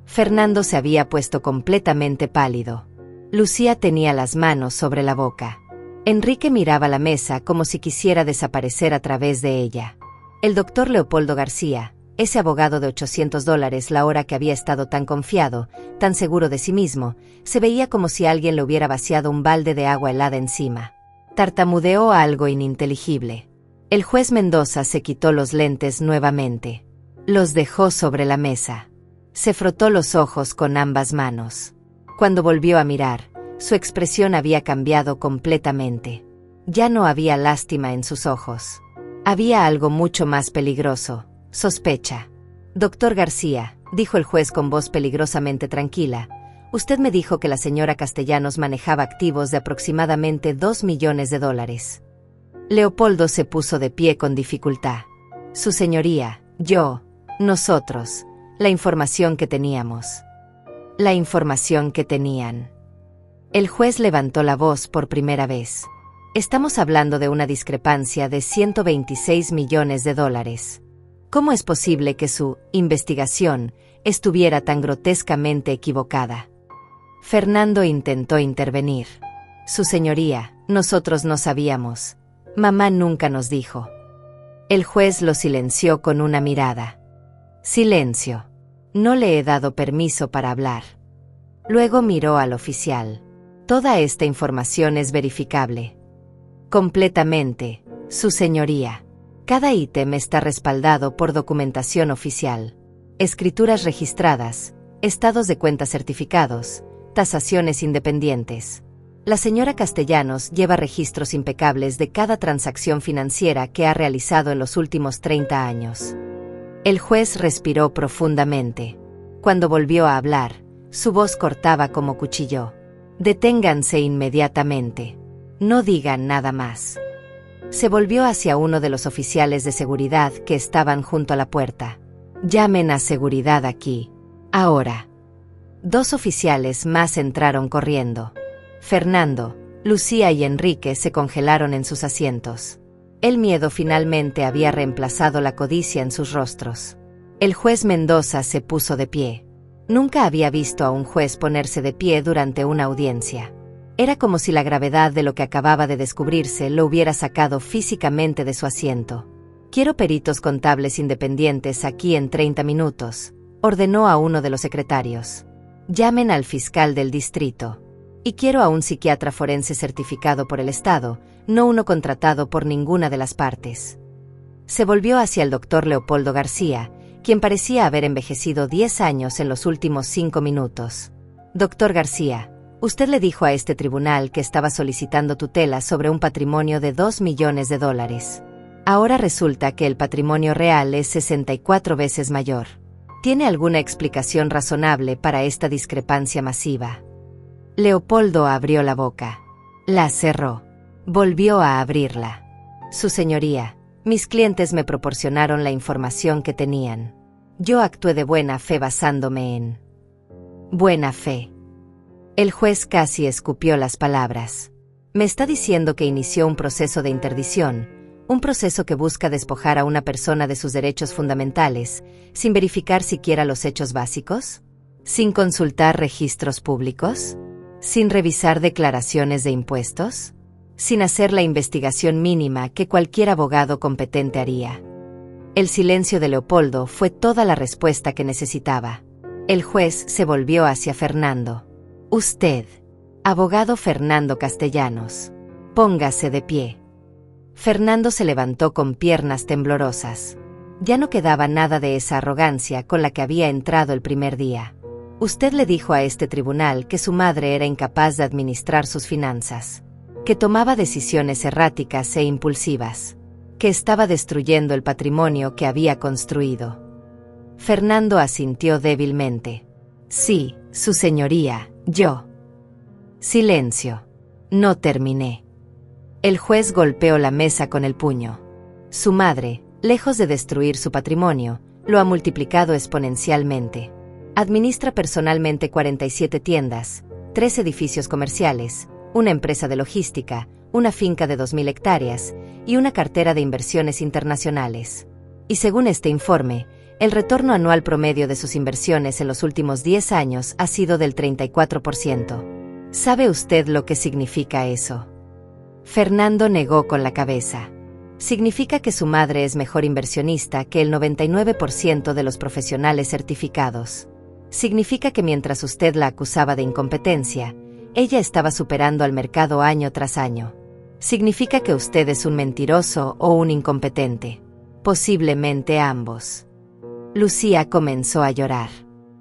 Fernando se había puesto completamente pálido. Lucía tenía las manos sobre la boca. Enrique miraba la mesa como si quisiera desaparecer a través de ella. El doctor Leopoldo García, ese abogado de $800 la hora que había estado tan confiado, tan seguro de sí mismo, se veía como si alguien le hubiera vaciado un balde de agua helada encima. Tartamudeó algo ininteligible. El juez Mendoza se quitó los lentes nuevamente. Los dejó sobre la mesa. Se frotó los ojos con ambas manos. Cuando volvió a mirar, su expresión había cambiado completamente. Ya no había lástima en sus ojos. Había algo mucho más peligroso, sospecha. Doctor García, dijo el juez con voz peligrosamente tranquila, usted me dijo que la señora Castellanos manejaba activos de aproximadamente 2 millones de dólares. Leopoldo se puso de pie con dificultad. Su señoría, nosotros, la información que teníamos. La información que tenían. El juez levantó la voz por primera vez. Estamos hablando de una discrepancia de 126 millones de dólares. ¿Cómo es posible que su investigación estuviera tan grotescamente equivocada? Fernando intentó intervenir. Su señoría, nosotros no sabíamos. Mamá nunca nos dijo. El juez lo silenció con una mirada. Silencio. No le he dado permiso para hablar. Luego miró al oficial. Toda esta información es verificable. Completamente, su señoría. Cada ítem está respaldado por documentación oficial. Escrituras registradas, estados de cuenta certificados, tasaciones independientes. La señora Castellanos lleva registros impecables de cada transacción financiera que ha realizado en los últimos 30 años. El juez respiró profundamente. Cuando volvió a hablar, su voz cortaba como cuchillo. Deténganse inmediatamente. No digan nada más. Se volvió hacia uno de los oficiales de seguridad que estaban junto a la puerta. Llamen a seguridad aquí. Ahora. 2 oficiales más entraron corriendo. Fernando, Lucía y Enrique se congelaron en sus asientos. El miedo finalmente había reemplazado la codicia en sus rostros. El juez Mendoza se puso de pie. Nunca había visto a un juez ponerse de pie durante una audiencia. Era como si la gravedad de lo que acababa de descubrirse lo hubiera sacado físicamente de su asiento. Quiero peritos contables independientes aquí en 30 minutos, ordenó a uno de los secretarios. Llamen al fiscal del distrito. Y quiero a un psiquiatra forense certificado por el Estado, no uno contratado por ninguna de las partes. Se volvió hacia el doctor Leopoldo García, quien parecía haber envejecido 10 años en los últimos 5 minutos. Doctor García, usted le dijo a este tribunal que estaba solicitando tutela sobre un patrimonio de 2 millones de dólares. Ahora resulta que el patrimonio real es 64 veces mayor. ¿Tiene alguna explicación razonable para esta discrepancia masiva? Leopoldo abrió la boca. La cerró. Volvió a abrirla. Su señoría, mis clientes me proporcionaron la información que tenían. Yo actué de buena fe basándome en... buena fe. El juez casi escupió las palabras. Me está diciendo que inició un proceso de interdición, un proceso que busca despojar a una persona de sus derechos fundamentales, sin verificar siquiera los hechos básicos, sin consultar registros públicos, sin revisar declaraciones de impuestos, sin hacer la investigación mínima que cualquier abogado competente haría. El silencio de Leopoldo fue toda la respuesta que necesitaba. El juez se volvió hacia Fernando. Usted, abogado Fernando Castellanos, póngase de pie. Fernando se levantó con piernas temblorosas. Ya no quedaba nada de esa arrogancia con la que había entrado el primer día. Usted le dijo a este tribunal que su madre era incapaz de administrar sus finanzas, que tomaba decisiones erráticas e impulsivas, que estaba destruyendo el patrimonio que había construido. Fernando asintió débilmente. Sí, su señoría, yo. Silencio. No terminé. El juez golpeó la mesa con el puño. Su madre, lejos de destruir su patrimonio, lo ha multiplicado exponencialmente. Administra personalmente 47 tiendas, 3 edificios comerciales, una empresa de logística, una finca de 2.000 hectáreas y una cartera de inversiones internacionales. Y según este informe, el retorno anual promedio de sus inversiones en los últimos 10 años ha sido del 34%. ¿Sabe usted lo que significa eso? Fernando negó con la cabeza. Significa que su madre es mejor inversionista que el 99% de los profesionales certificados. Significa que mientras usted la acusaba de incompetencia, ella estaba superando al mercado año tras año. Significa que usted es un mentiroso o un incompetente. Posiblemente ambos. Lucía comenzó a llorar.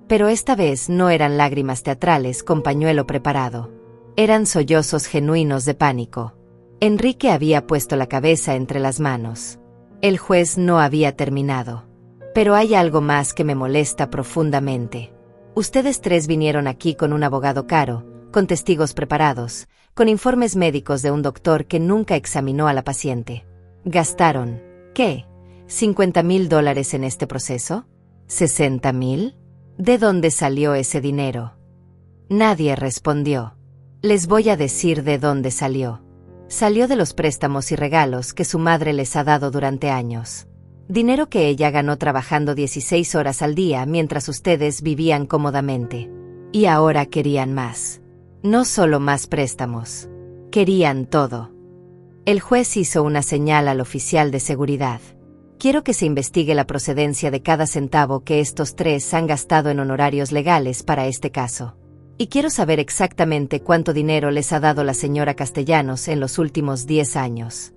Pero esta vez no eran lágrimas teatrales con pañuelo preparado. Eran sollozos genuinos de pánico. Enrique había puesto la cabeza entre las manos. El juez no había terminado. Pero hay algo más que me molesta profundamente. Ustedes 3 vinieron aquí con un abogado caro, con testigos preparados, con informes médicos de un doctor que nunca examinó a la paciente. ¿Gastaron, qué, $50,000 en este proceso? ¿60,000? ¿De dónde salió ese dinero? Nadie respondió. Les voy a decir de dónde salió. Salió de los préstamos y regalos que su madre les ha dado durante años. Dinero que ella ganó trabajando 16 horas al día mientras ustedes vivían cómodamente. Y ahora querían más. No solo más préstamos. Querían todo. El juez hizo una señal al oficial de seguridad. Quiero que se investigue la procedencia de cada centavo que estos tres han gastado en honorarios legales para este caso. Y quiero saber exactamente cuánto dinero les ha dado la señora Castellanos en los últimos 10 años.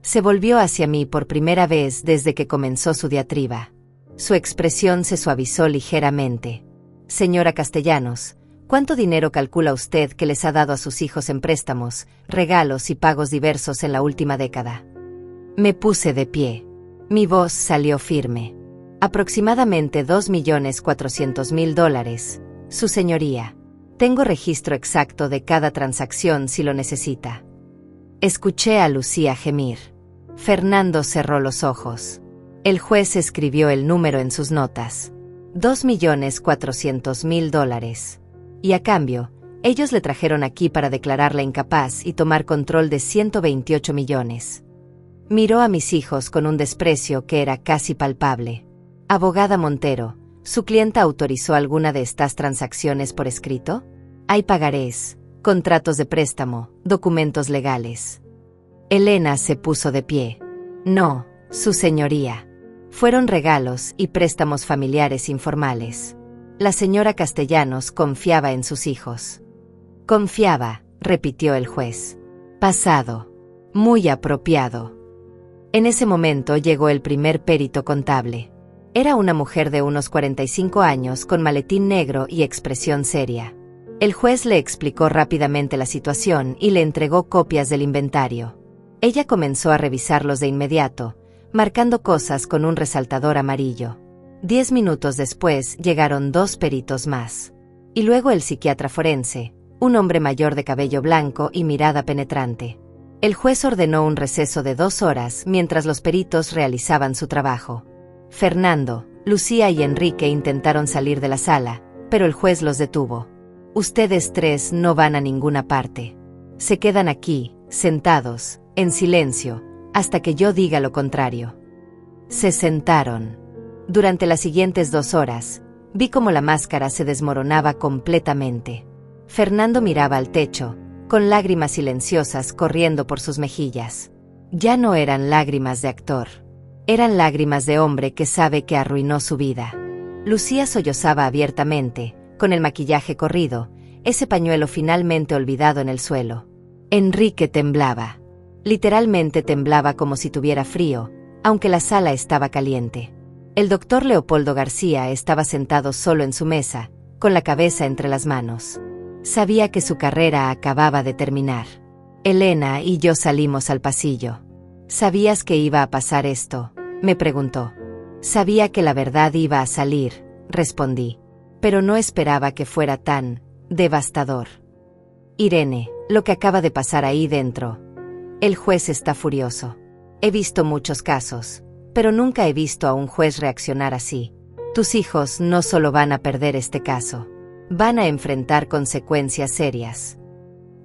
Se volvió hacia mí por primera vez desde que comenzó su diatriba. Su expresión se suavizó ligeramente. Señora Castellanos, ¿cuánto dinero calcula usted que les ha dado a sus hijos en préstamos, regalos y pagos diversos en la última década? Me puse de pie. Mi voz salió firme. Aproximadamente $2.400.000, Su Señoría. Tengo registro exacto de cada transacción si lo necesita. Escuché a Lucía gemir. Fernando cerró los ojos. El juez escribió el número en sus notas. $2.400.000. Y a cambio, ellos le trajeron aquí para declararla incapaz y tomar control de 128 millones. Miró a mis hijos con un desprecio que era casi palpable. Abogada Montero, ¿su clienta autorizó alguna de estas transacciones por escrito? Hay pagarés, contratos de préstamo, documentos legales. Elena se puso de pie. No, Su Señoría. Fueron regalos y préstamos familiares informales. La señora Castellanos confiaba en sus hijos. Confiaba, repitió el juez. Pasado. Muy apropiado. En ese momento llegó el primer perito contable. Era una mujer de unos 45 años con maletín negro y expresión seria. El juez le explicó rápidamente la situación y le entregó copias del inventario. Ella comenzó a revisarlos de inmediato, marcando cosas con un resaltador amarillo. 10 minutos después llegaron 2 peritos más. Y luego el psiquiatra forense, un hombre mayor de cabello blanco y mirada penetrante. El juez ordenó un receso de 2 horas mientras los peritos realizaban su trabajo. Fernando, Lucía y Enrique intentaron salir de la sala, pero el juez los detuvo. Ustedes tres no van a ninguna parte. Se quedan aquí, sentados, en silencio, hasta que yo diga lo contrario. Se sentaron. Durante las siguientes 2 horas, vi cómo la máscara se desmoronaba completamente. Fernando miraba al techo, con lágrimas silenciosas corriendo por sus mejillas. Ya no eran lágrimas de actor. Eran lágrimas de hombre que sabe que arruinó su vida. Lucía sollozaba abiertamente, con el maquillaje corrido, ese pañuelo finalmente olvidado en el suelo. Enrique temblaba. Literalmente temblaba como si tuviera frío, aunque la sala estaba caliente. El doctor Leopoldo García estaba sentado solo en su mesa, con la cabeza entre las manos. Sabía que su carrera acababa de terminar. Elena y yo salimos al pasillo. ¿Sabías que iba a pasar esto?, me preguntó. Sabía que la verdad iba a salir, respondí. Pero no esperaba que fuera tan devastador. Irene, lo que acaba de pasar ahí dentro. El juez está furioso. He visto muchos casos, pero nunca he visto a un juez reaccionar así. Tus hijos no solo van a perder este caso, van a enfrentar consecuencias serias.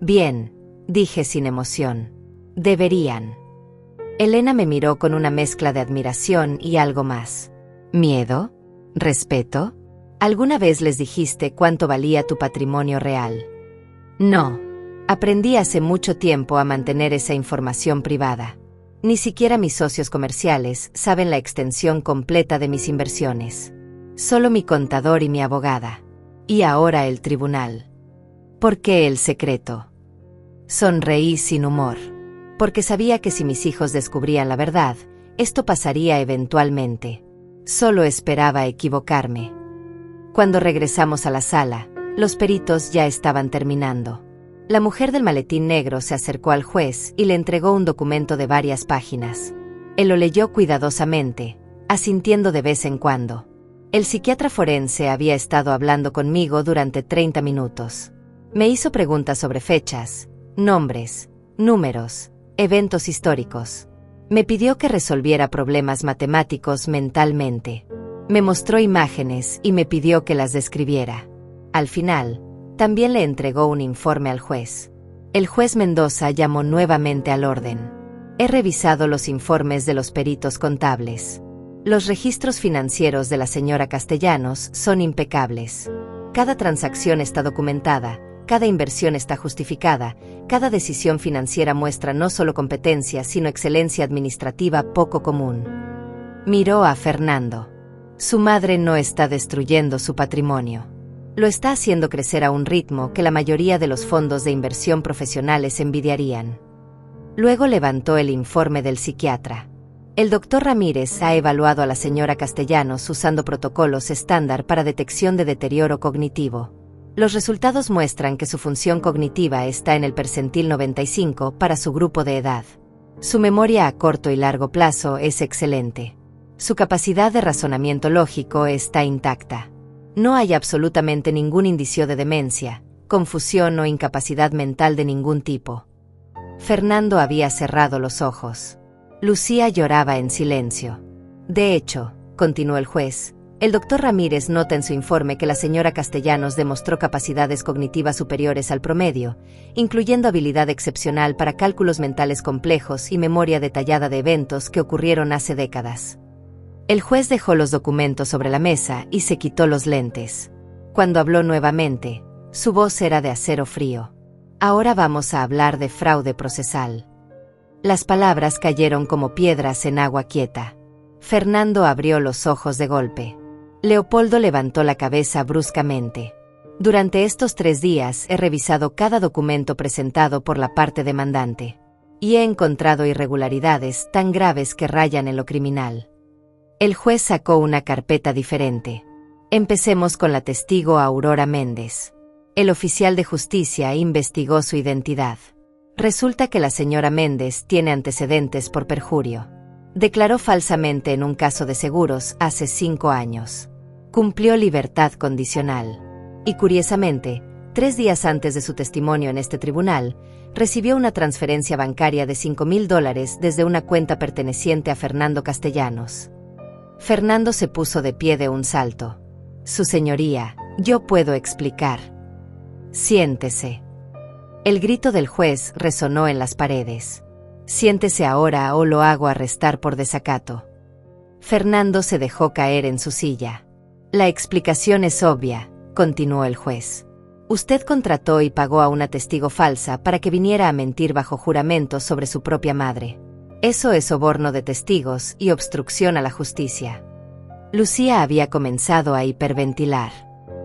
Bien, dije sin emoción. Deberían. Elena me miró con una mezcla de admiración y algo más. ¿Miedo? ¿Respeto? ¿Alguna vez les dijiste cuánto valía tu patrimonio real? No. Aprendí hace mucho tiempo a mantener esa información privada. Ni siquiera mis socios comerciales saben la extensión completa de mis inversiones. Solo mi contador y mi abogada. Y ahora el tribunal. ¿Por qué el secreto? Sonreí sin humor. Porque sabía que si mis hijos descubrían la verdad, esto pasaría eventualmente. Solo esperaba equivocarme. Cuando regresamos a la sala, los peritos ya estaban terminando. La mujer del maletín negro se acercó al juez y le entregó un documento de varias páginas. Él lo leyó cuidadosamente, asintiendo de vez en cuando. El psiquiatra forense había estado hablando conmigo durante 30 minutos. Me hizo preguntas sobre fechas, nombres, números, eventos históricos. Me pidió que resolviera problemas matemáticos mentalmente. Me mostró imágenes y me pidió que las describiera. Al final, También le entregó un informe al juez. El juez Mendoza llamó nuevamente al orden. He revisado los informes de los peritos contables. Los registros financieros de la señora Castellanos son impecables. Cada transacción está documentada, cada inversión está justificada, cada decisión financiera muestra no solo competencia, sino excelencia administrativa poco común. Miró a Fernando. Su madre no está destruyendo su patrimonio. Lo está haciendo crecer a un ritmo que la mayoría de los fondos de inversión profesionales envidiarían. Luego levantó el informe del psiquiatra. El doctor Ramírez ha evaluado a la señora Castellanos usando protocolos estándar para detección de deterioro cognitivo. Los resultados muestran que su función cognitiva está en el percentil 95 para su grupo de edad. Su memoria a corto y largo plazo es excelente. Su capacidad de razonamiento lógico está intacta. No hay absolutamente ningún indicio de demencia, confusión o incapacidad mental de ningún tipo. Fernando había cerrado los ojos. Lucía lloraba en silencio. De hecho, continuó el juez, el doctor Ramírez nota en su informe que la señora Castellanos demostró capacidades cognitivas superiores al promedio, incluyendo habilidad excepcional para cálculos mentales complejos y memoria detallada de eventos que ocurrieron hace décadas. El juez dejó los documentos sobre la mesa y se quitó los lentes. Cuando habló nuevamente, su voz era de acero frío. Ahora vamos a hablar de fraude procesal. Las palabras cayeron como piedras en agua quieta. Fernando abrió los ojos de golpe. Leopoldo levantó la cabeza bruscamente. Durante estos 3 días he revisado cada documento presentado por la parte demandante. Y he encontrado irregularidades tan graves que rayan en lo criminal. El juez sacó una carpeta diferente. Empecemos con la testigo Aurora Méndez. El oficial de justicia investigó su identidad. Resulta que la señora Méndez tiene antecedentes por perjurio. Declaró falsamente en un caso de seguros hace 5 años. Cumplió libertad condicional. Y curiosamente, 3 días antes de su testimonio en este tribunal, recibió una transferencia bancaria de $5,000 desde una cuenta perteneciente a Fernando Castellanos. Fernando se puso de pie de un salto. Su señoría, yo puedo explicar. Siéntese. El grito del juez resonó en las paredes. Siéntese ahora o lo hago arrestar por desacato. Fernando se dejó caer en su silla. La explicación es obvia, continuó el juez. Usted contrató y pagó a una testigo falsa para que viniera a mentir bajo juramento sobre su propia madre. Eso es soborno de testigos y obstrucción a la justicia. Lucía había comenzado a hiperventilar.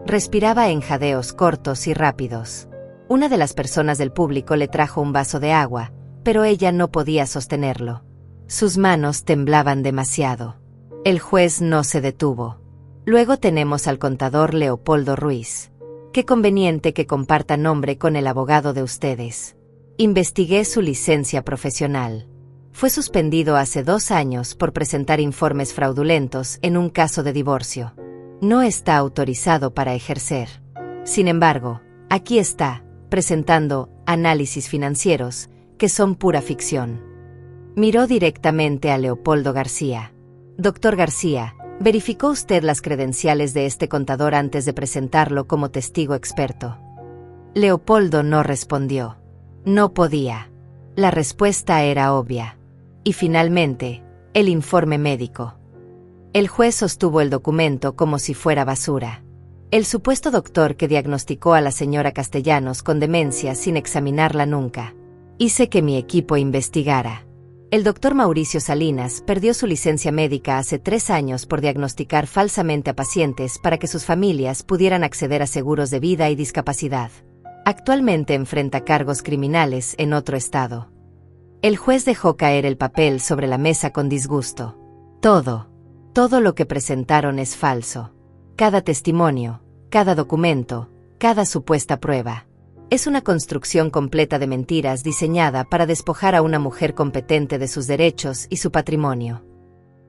Respiraba en jadeos cortos y rápidos. Una de las personas del público le trajo un vaso de agua, pero ella no podía sostenerlo. Sus manos temblaban demasiado. El juez no se detuvo. Luego tenemos al contador Leopoldo Ruiz. Qué conveniente que comparta nombre con el abogado de ustedes. Investigué su licencia profesional. Fue suspendido hace 2 años por presentar informes fraudulentos en un caso de divorcio. No está autorizado para ejercer. Sin embargo, aquí está, presentando análisis financieros, que son pura ficción. Miró directamente a Leopoldo García. Doctor García, ¿verificó usted las credenciales de este contador antes de presentarlo como testigo experto? Leopoldo no respondió. No podía. La respuesta era obvia. Y finalmente, el informe médico. El juez sostuvo el documento como si fuera basura. El supuesto doctor que diagnosticó a la señora Castellanos con demencia sin examinarla nunca. Hice que mi equipo investigara. El doctor Mauricio Salinas perdió su licencia médica hace 3 años por diagnosticar falsamente a pacientes para que sus familias pudieran acceder a seguros de vida y discapacidad. Actualmente enfrenta cargos criminales en otro estado. El juez dejó caer el papel sobre la mesa con disgusto. Todo lo que presentaron es falso. Cada testimonio, cada documento, cada supuesta prueba. Es una construcción completa de mentiras diseñada para despojar a una mujer competente de sus derechos y su patrimonio.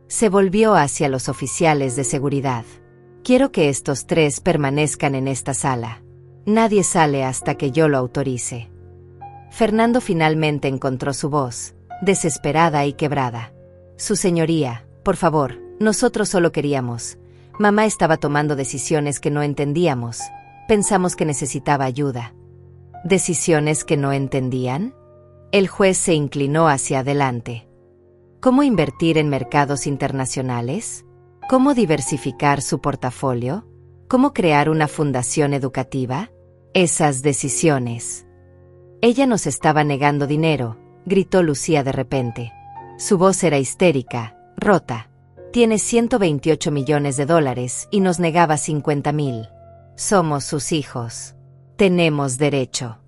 Se volvió hacia los oficiales de seguridad. Quiero que estos 3 permanezcan en esta sala. Nadie sale hasta que yo lo autorice. Fernando finalmente encontró su voz, desesperada y quebrada. Su señoría, por favor, nosotros solo queríamos. Mamá estaba tomando decisiones que no entendíamos. Pensamos que necesitaba ayuda. ¿Decisiones que no entendían? El juez se inclinó hacia adelante. ¿Cómo invertir en mercados internacionales? ¿Cómo diversificar su portafolio? ¿Cómo crear una fundación educativa? Esas decisiones. Ella nos estaba negando dinero, gritó Lucía de repente. Su voz era histérica, rota. Tiene 128 millones de dólares y nos negaba 50,000. Somos sus hijos. Tenemos derecho.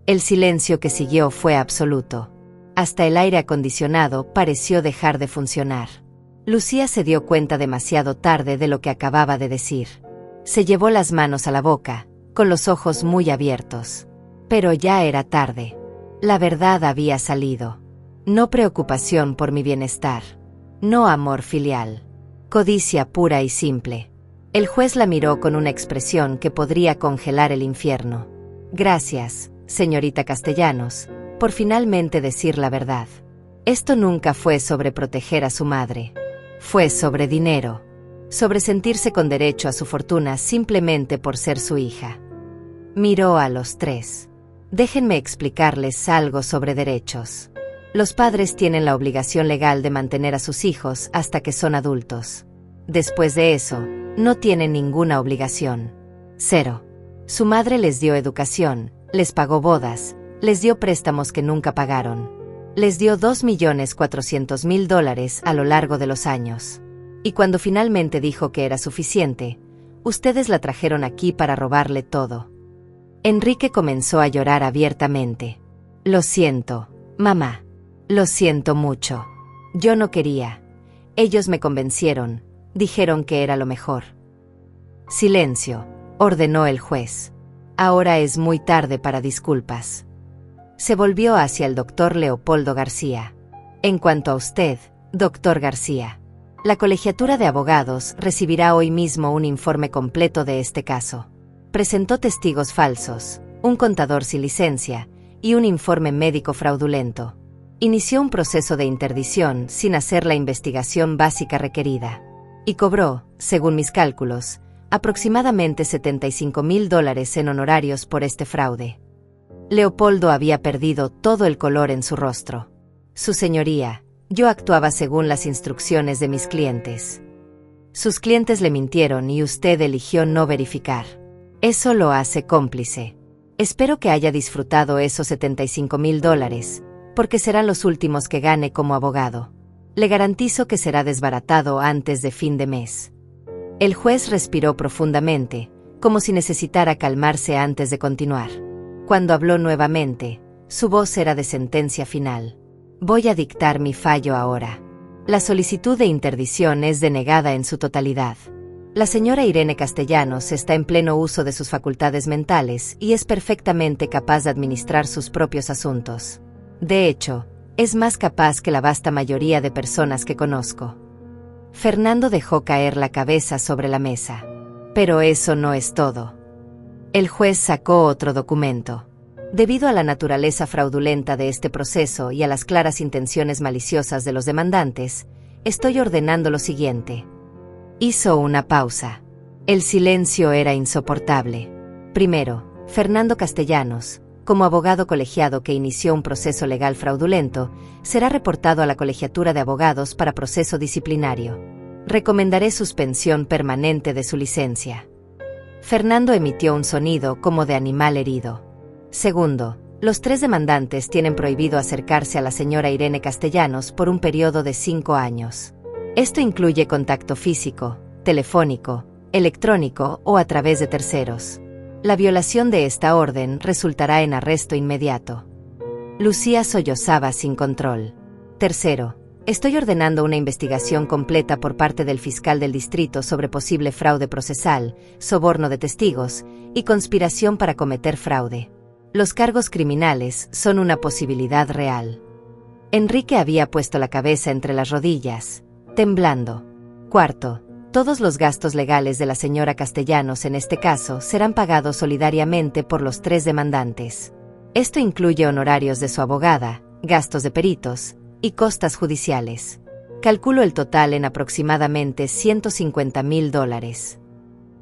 El silencio que siguió fue absoluto. Hasta el aire acondicionado pareció dejar de funcionar. Lucía se dio cuenta demasiado tarde de lo que acababa de decir. Se llevó las manos a la boca, con los ojos muy abiertos. Pero ya era tarde. La verdad había salido. No preocupación por mi bienestar. No amor filial. Codicia pura y simple. El juez la miró con una expresión que podría congelar el infierno. Gracias, señorita Castellanos, por finalmente decir la verdad. Esto nunca fue sobre proteger a su madre. Fue sobre dinero. Sobre sentirse con derecho a su fortuna simplemente por ser su hija. Miró a los tres. Déjenme explicarles algo sobre derechos. Los padres tienen la obligación legal de mantener a sus hijos hasta que son adultos. Después de eso, no tienen ninguna obligación. Cero. Su madre les dio educación, les pagó bodas, les dio préstamos que nunca pagaron. Les dio $2.400.000 a lo largo de los años. Y cuando finalmente dijo que era suficiente, ustedes la trajeron aquí para robarle todo. Enrique comenzó a llorar abiertamente. Lo siento, mamá. Lo siento mucho. Yo no quería. Ellos me convencieron, dijeron que era lo mejor. Silencio, ordenó el juez. Ahora es muy tarde para disculpas. Se volvió hacia el doctor Leopoldo García. En cuanto a usted, doctor García, la Colegiatura de Abogados recibirá hoy mismo un informe completo de este caso. Presentó testigos falsos, un contador sin licencia y un informe médico fraudulento. Inició un proceso de interdición sin hacer la investigación básica requerida. Y cobró, según mis cálculos, aproximadamente $75,000 en honorarios por este fraude. Leopoldo había perdido todo el color en su rostro. Su señoría, yo actuaba según las instrucciones de mis clientes. Sus clientes le mintieron y usted eligió no verificar. Eso lo hace cómplice. Espero que haya disfrutado esos $75,000, porque serán los últimos que gane como abogado. Le garantizo que será desbaratado antes de fin de mes. El juez respiró profundamente, como si necesitara calmarse antes de continuar. Cuando habló nuevamente, su voz era de sentencia final. Voy a dictar mi fallo ahora. La solicitud de interdición es denegada en su totalidad. La señora Irene Castellanos está en pleno uso de sus facultades mentales y es perfectamente capaz de administrar sus propios asuntos. De hecho, es más capaz que la vasta mayoría de personas que conozco. Fernando dejó caer la cabeza sobre la mesa. Pero eso no es todo. El juez sacó otro documento. Debido a la naturaleza fraudulenta de este proceso y a las claras intenciones maliciosas de los demandantes, estoy ordenando lo siguiente. Hizo una pausa. El silencio era insoportable. Primero, Fernando Castellanos, como abogado colegiado que inició un proceso legal fraudulento, será reportado a la Colegiatura de Abogados para proceso disciplinario. Recomendaré suspensión permanente de su licencia. Fernando emitió un sonido como de animal herido. Segundo, los tres demandantes tienen prohibido acercarse a la señora Irene Castellanos por un periodo de 5 años. Esto incluye contacto físico, telefónico, electrónico o a través de terceros. La violación de esta orden resultará en arresto inmediato. Lucía sollozaba sin control. Tercero, estoy ordenando una investigación completa por parte del fiscal del distrito sobre posible fraude procesal, soborno de testigos y conspiración para cometer fraude. Los cargos criminales son una posibilidad real. Enrique había puesto la cabeza entre las rodillas, temblando. Cuarto, todos los gastos legales de la señora Castellanos en este caso serán pagados solidariamente por los tres demandantes. Esto incluye honorarios de su abogada, gastos de peritos y costas judiciales. Calculo el total en aproximadamente $150,000.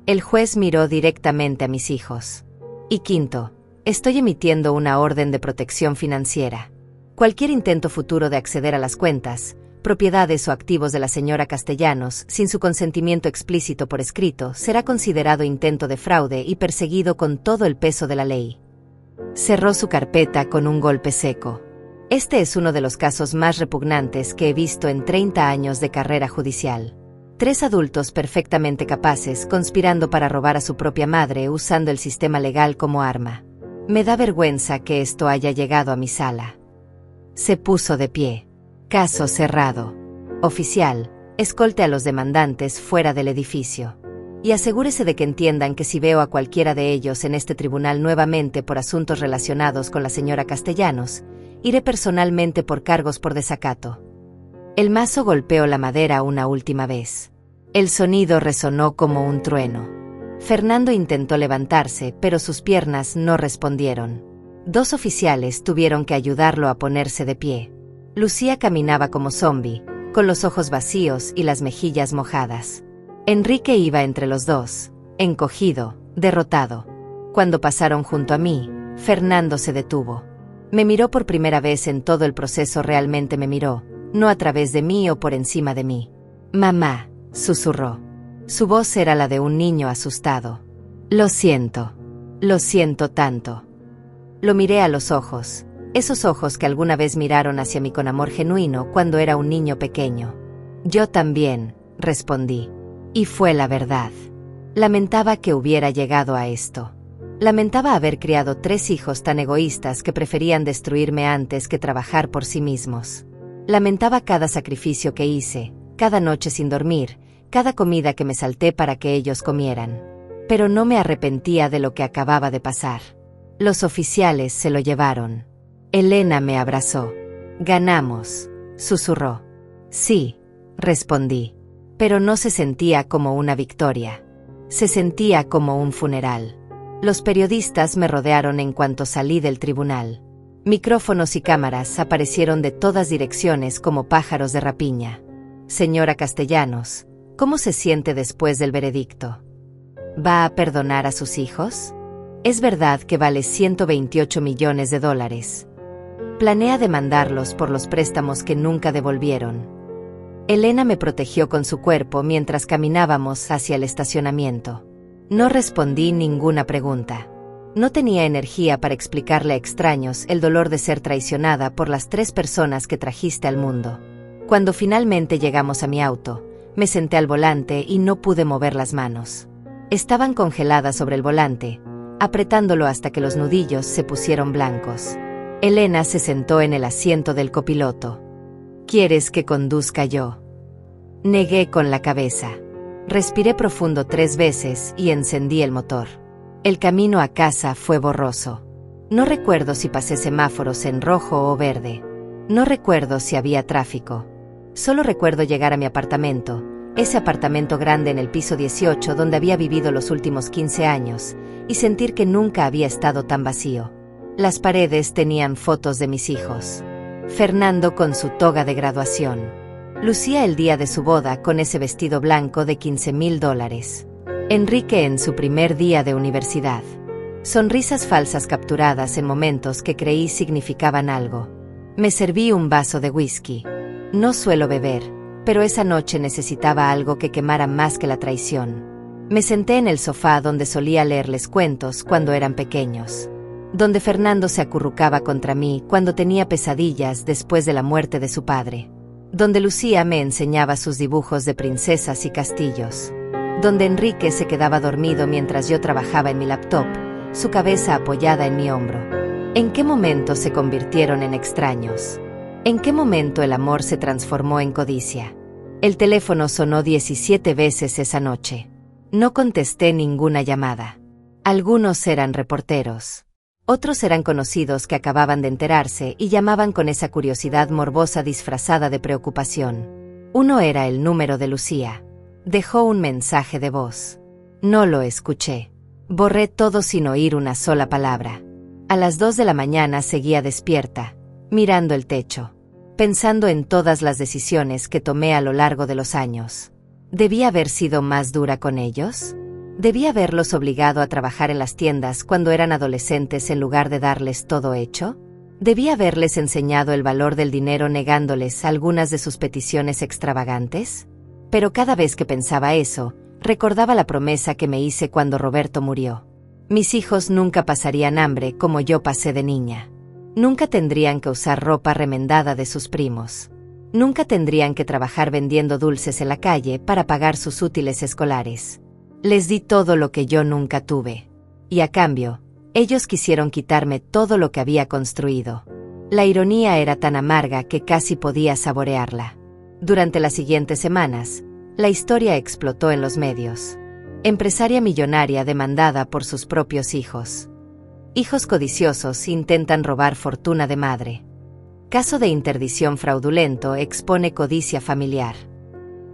El juez miró directamente a mis hijos. Y quinto, estoy emitiendo una orden de protección financiera. Cualquier intento futuro de acceder a las cuentas, propiedades o activos de la señora Castellanos, sin su consentimiento explícito por escrito, será considerado intento de fraude y perseguido con todo el peso de la ley. Cerró su carpeta con un golpe seco. Este es uno de los casos más repugnantes que he visto en 30 años de carrera judicial. 3 adultos perfectamente capaces conspirando para robar a su propia madre usando el sistema legal como arma. Me da vergüenza que esto haya llegado a mi sala. Se puso de pie. Caso cerrado. Oficial, escolte a los demandantes fuera del edificio. Y asegúrese de que entiendan que si veo a cualquiera de ellos en este tribunal nuevamente por asuntos relacionados con la señora Castellanos, iré personalmente por cargos por desacato. El mazo golpeó la madera una última vez. El sonido resonó como un trueno. Fernando intentó levantarse, pero sus piernas no respondieron. 2 oficiales tuvieron que ayudarlo a ponerse de pie. Lucía caminaba como zombi, con los ojos vacíos y las mejillas mojadas. Enrique iba entre los dos, encogido, derrotado. Cuando pasaron junto a mí, Fernando se detuvo. Me miró por primera vez en todo el proceso, realmente me miró, no a través de mí o por encima de mí. «Mamá», susurró. Su voz era la de un niño asustado. Lo siento tanto». Lo miré a los ojos, esos ojos que alguna vez miraron hacia mí con amor genuino cuando era un niño pequeño. «Yo también», respondí. Y fue la verdad. Lamentaba que hubiera llegado a esto. Lamentaba haber criado 3 hijos tan egoístas que preferían destruirme antes que trabajar por sí mismos. Lamentaba cada sacrificio que hice, cada noche sin dormir, cada comida que me salté para que ellos comieran. Pero no me arrepentía de lo que acababa de pasar. Los oficiales se lo llevaron. Elena me abrazó. «Ganamos», susurró. «Sí», respondí. Pero no se sentía como una victoria. Se sentía como un funeral. Los periodistas me rodearon en cuanto salí del tribunal. Micrófonos y cámaras aparecieron de todas direcciones como pájaros de rapiña. «Señora Castellanos, ¿cómo se siente después del veredicto? ¿Va a perdonar a sus hijos? Es verdad que vale $128 millones. ¿Planea demandarlos por los préstamos que nunca devolvieron?» Elena me protegió con su cuerpo mientras caminábamos hacia el estacionamiento. No respondí ninguna pregunta. No tenía energía para explicarle a extraños el dolor de ser traicionada por las 3 personas que trajiste al mundo. Cuando finalmente llegamos a mi auto, me senté al volante y no pude mover las manos. Estaban congeladas sobre el volante, apretándolo hasta que los nudillos se pusieron blancos. Elena se sentó en el asiento del copiloto. «¿Quieres que conduzca yo?». Negué con la cabeza. Respiré profundo 3 veces y encendí el motor. El camino a casa fue borroso. No recuerdo si pasé semáforos en rojo o verde. No recuerdo si había tráfico. Solo recuerdo llegar a mi apartamento, ese apartamento grande en el piso 18 donde había vivido los últimos 15 años, y sentir que nunca había estado tan vacío. Las paredes tenían fotos de mis hijos. Fernando con su toga de graduación. Lucía el día de su boda con ese vestido blanco de $15,000. Enrique en su primer día de universidad. Sonrisas falsas capturadas en momentos que creí significaban algo. Me serví un vaso de whisky. No suelo beber, pero esa noche necesitaba algo que quemara más que la traición. Me senté en el sofá donde solía leerles cuentos cuando eran pequeños. Donde Fernando se acurrucaba contra mí cuando tenía pesadillas después de la muerte de su padre. Donde Lucía me enseñaba sus dibujos de princesas y castillos. Donde Enrique se quedaba dormido mientras yo trabajaba en mi laptop, su cabeza apoyada en mi hombro. ¿En qué momento se convirtieron en extraños? ¿En qué momento el amor se transformó en codicia? El teléfono sonó 17 veces esa noche. No contesté ninguna llamada. Algunos eran reporteros. Otros eran conocidos que acababan de enterarse y llamaban con esa curiosidad morbosa disfrazada de preocupación. Uno era el número de Lucía. Dejó un mensaje de voz. No lo escuché. Borré todo sin oír una sola palabra. A las 2 de la mañana seguía despierta, mirando el techo, pensando en todas las decisiones que tomé a lo largo de los años. ¿Debía haber sido más dura con ellos? ¿Debí haberlos obligado a trabajar en las tiendas cuando eran adolescentes en lugar de darles todo hecho? ¿Debí haberles enseñado el valor del dinero negándoles algunas de sus peticiones extravagantes? Pero cada vez que pensaba eso, recordaba la promesa que me hice cuando Roberto murió. Mis hijos nunca pasarían hambre como yo pasé de niña. Nunca tendrían que usar ropa remendada de sus primos. Nunca tendrían que trabajar vendiendo dulces en la calle para pagar sus útiles escolares. Les di todo lo que yo nunca tuve. Y a cambio, ellos quisieron quitarme todo lo que había construido. La ironía era tan amarga que casi podía saborearla. Durante las siguientes semanas, la historia explotó en los medios. Empresaria millonaria demandada por sus propios hijos. Hijos codiciosos intentan robar fortuna de madre. Caso de interdicción fraudulento expone codicia familiar.